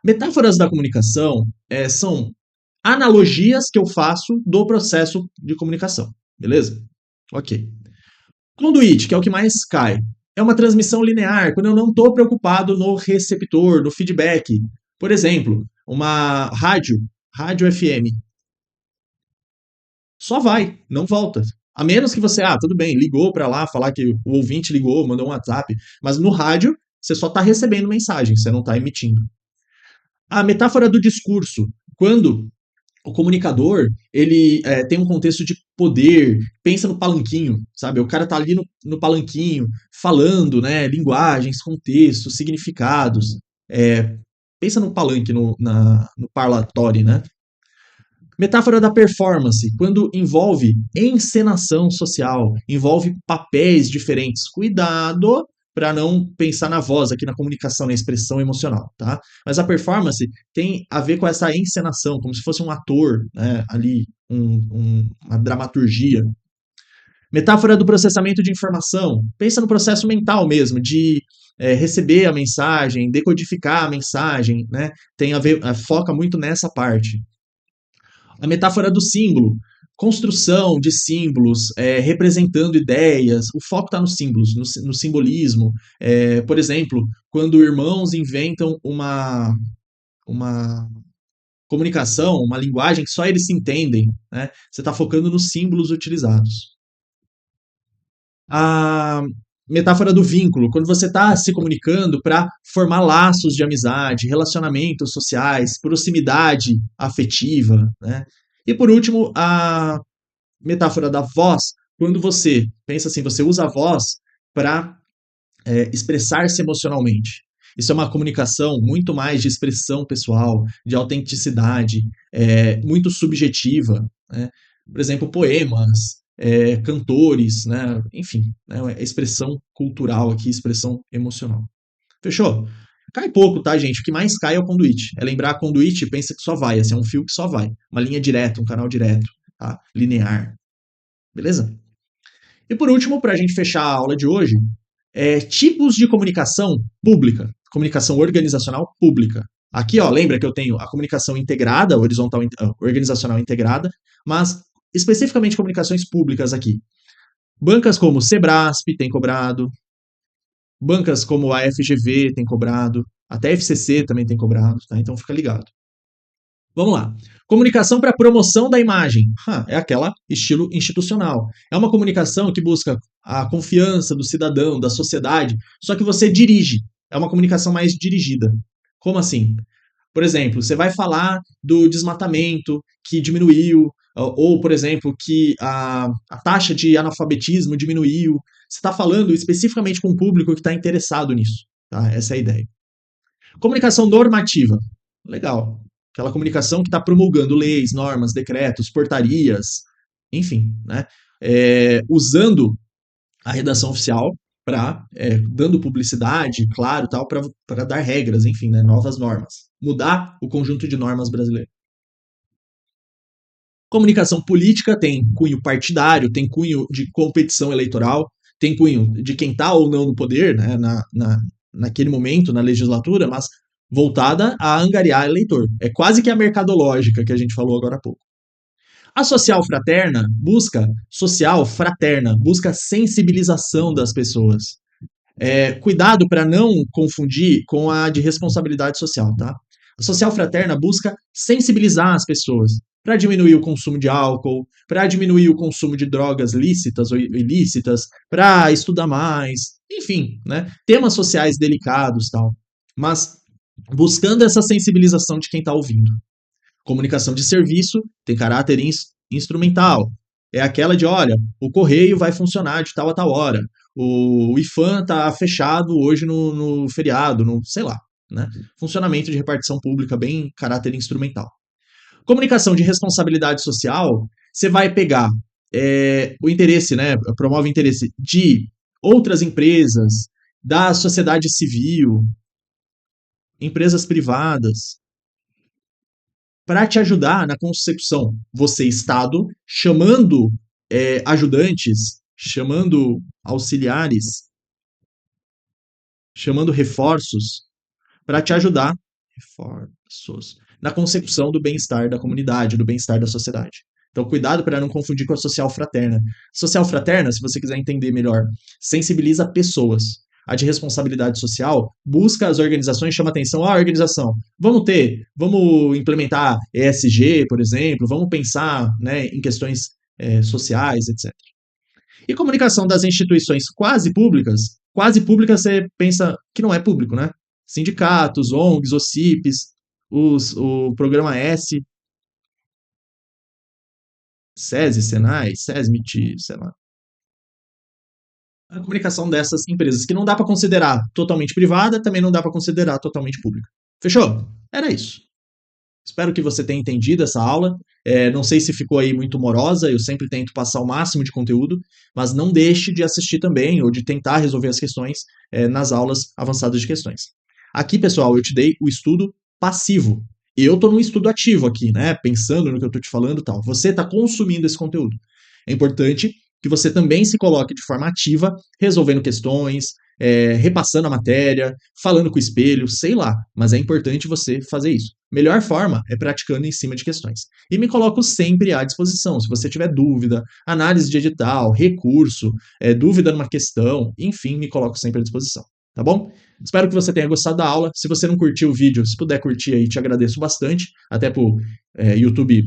Metáforas da comunicação são analogias que eu faço do processo de comunicação, beleza? Ok. Conduíte, que é o que mais cai. É uma transmissão linear, quando eu não estou preocupado no receptor, no feedback. Por exemplo, uma rádio FM. Só vai, não volta. A menos que você, tudo bem, ligou para lá, falar que o ouvinte ligou, mandou um WhatsApp. Mas no rádio, você só está recebendo mensagem, você não está emitindo. A metáfora do discurso. Quando o comunicador, ele tem um contexto de poder, pensa no palanquinho, sabe? O cara tá ali no palanquinho, falando, né? Linguagens, contextos, significados. Pensa no palanque, no parlatório, né? Metáfora da performance, quando envolve encenação social, envolve papéis diferentes. Cuidado para não pensar na voz aqui na comunicação, na expressão emocional, tá? Mas a performance tem a ver com essa encenação, como se fosse um ator, né, ali, uma dramaturgia. Metáfora do processamento de informação. Pensa no processo mental mesmo, de receber a mensagem, decodificar a mensagem, né? Tem a ver, foca muito nessa parte. A metáfora do símbolo, construção de símbolos, representando ideias, o foco está nos símbolos, no simbolismo. Por exemplo, quando irmãos inventam uma comunicação, uma linguagem que só eles se entendem, né? Você está focando nos símbolos utilizados. A metáfora do vínculo, quando você está se comunicando para formar laços de amizade, relacionamentos sociais, proximidade afetiva, né? E por último, a metáfora da voz, quando você pensa assim, você usa a voz para expressar-se emocionalmente. Isso é uma comunicação muito mais de expressão pessoal, de autenticidade, muito subjetiva, né? Por exemplo, poemas, cantores, né? Enfim, né? Expressão cultural aqui, expressão emocional. Fechou? Cai pouco, tá, gente? O que mais cai é o conduíte. É lembrar a conduíte, pensa que só vai, assim, é um fio que só vai. Uma linha direta, um canal direto, tá? Linear. Beleza? E por último, para a gente fechar a aula de hoje, tipos de comunicação pública. Comunicação organizacional pública. Aqui, ó, lembra que eu tenho a comunicação integrada, horizontal, organizacional integrada, mas especificamente comunicações públicas aqui. Bancas como Sebrasp tem cobrado, bancas como a FGV tem cobrado, até a FCC também tem cobrado, tá? Então fica ligado. Vamos lá. Comunicação para promoção da imagem. É aquela estilo institucional. É uma comunicação que busca a confiança do cidadão, da sociedade, só que você dirige. É uma comunicação mais dirigida. Como assim? Por exemplo, você vai falar do desmatamento que diminuiu, ou, por exemplo, que a taxa de analfabetismo diminuiu. Você está falando especificamente com um público que está interessado nisso. Tá? Essa é a ideia. Comunicação normativa. Legal. Aquela comunicação que está promulgando leis, normas, decretos, portarias, enfim, né? Usando a redação oficial para dando publicidade, claro, tal, para dar regras, enfim, né, novas normas. Mudar o conjunto de normas brasileiro. Comunicação política tem cunho partidário, tem cunho de competição eleitoral, tem cunho de quem está ou não no poder, né, naquele momento, na legislatura, mas voltada a angariar eleitor. É quase que a mercadológica que a gente falou agora há pouco. A social fraterna, busca sensibilização das pessoas. Cuidado para não confundir com a de responsabilidade social, tá? A social fraterna busca sensibilizar as pessoas para diminuir o consumo de álcool, para diminuir o consumo de drogas lícitas ou ilícitas, para estudar mais, enfim, né? Temas sociais delicados, tal. Mas buscando essa sensibilização de quem está ouvindo. Comunicação de serviço tem caráter instrumental. É aquela de, olha, o correio vai funcionar de tal a tal hora. O IFAM está fechado hoje no feriado, sei lá. Né? Funcionamento de repartição pública bem caráter instrumental. Comunicação de responsabilidade social, você vai pegar o interesse, né? Promove o interesse de outras empresas, da sociedade civil, empresas privadas, para te ajudar na consecução. Você, Estado, chamando ajudantes, chamando auxiliares, chamando reforços para te ajudar, reforços, na consecução do bem-estar da comunidade, do bem-estar da sociedade. Então, cuidado para não confundir com a social fraterna. Social fraterna, se você quiser entender melhor, sensibiliza pessoas. A de responsabilidade social busca as organizações, chama atenção à organização. Vamos implementar ESG, por exemplo, vamos pensar, né, em questões sociais, etc. E comunicação das instituições quase públicas você pensa que não é público, né? Sindicatos, ONGs, OCIPs, o programa S, SESI, Senai, SESMIT, sei lá. A comunicação dessas empresas, que não dá para considerar totalmente privada, também não dá para considerar totalmente pública. Fechou? Era isso. Espero que você tenha entendido essa aula. Não sei se ficou aí muito morosa, eu sempre tento passar o máximo de conteúdo, mas não deixe de assistir também ou de tentar resolver as questões nas aulas avançadas de questões. Aqui, pessoal, eu te dei o estudo passivo. Eu estou no estudo ativo aqui, né? Pensando no que eu estou te falando e tal. Você está consumindo esse conteúdo. É importante que você também se coloque de forma ativa, resolvendo questões, repassando a matéria, falando com o espelho, sei lá, mas é importante você fazer isso. Melhor forma é praticando em cima de questões. E me coloco sempre à disposição. Se você tiver dúvida, análise de edital, recurso, dúvida numa questão, enfim, me coloco sempre à disposição. Tá bom? Espero que você tenha gostado da aula. Se você não curtiu o vídeo, se puder curtir aí, te agradeço bastante. Até pro YouTube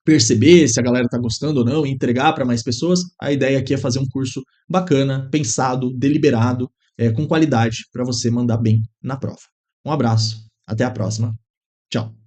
perceber se a galera tá gostando ou não e entregar para mais pessoas. A ideia aqui é fazer um curso bacana, pensado, deliberado, com qualidade, para você mandar bem na prova. Um abraço, até a próxima. Tchau.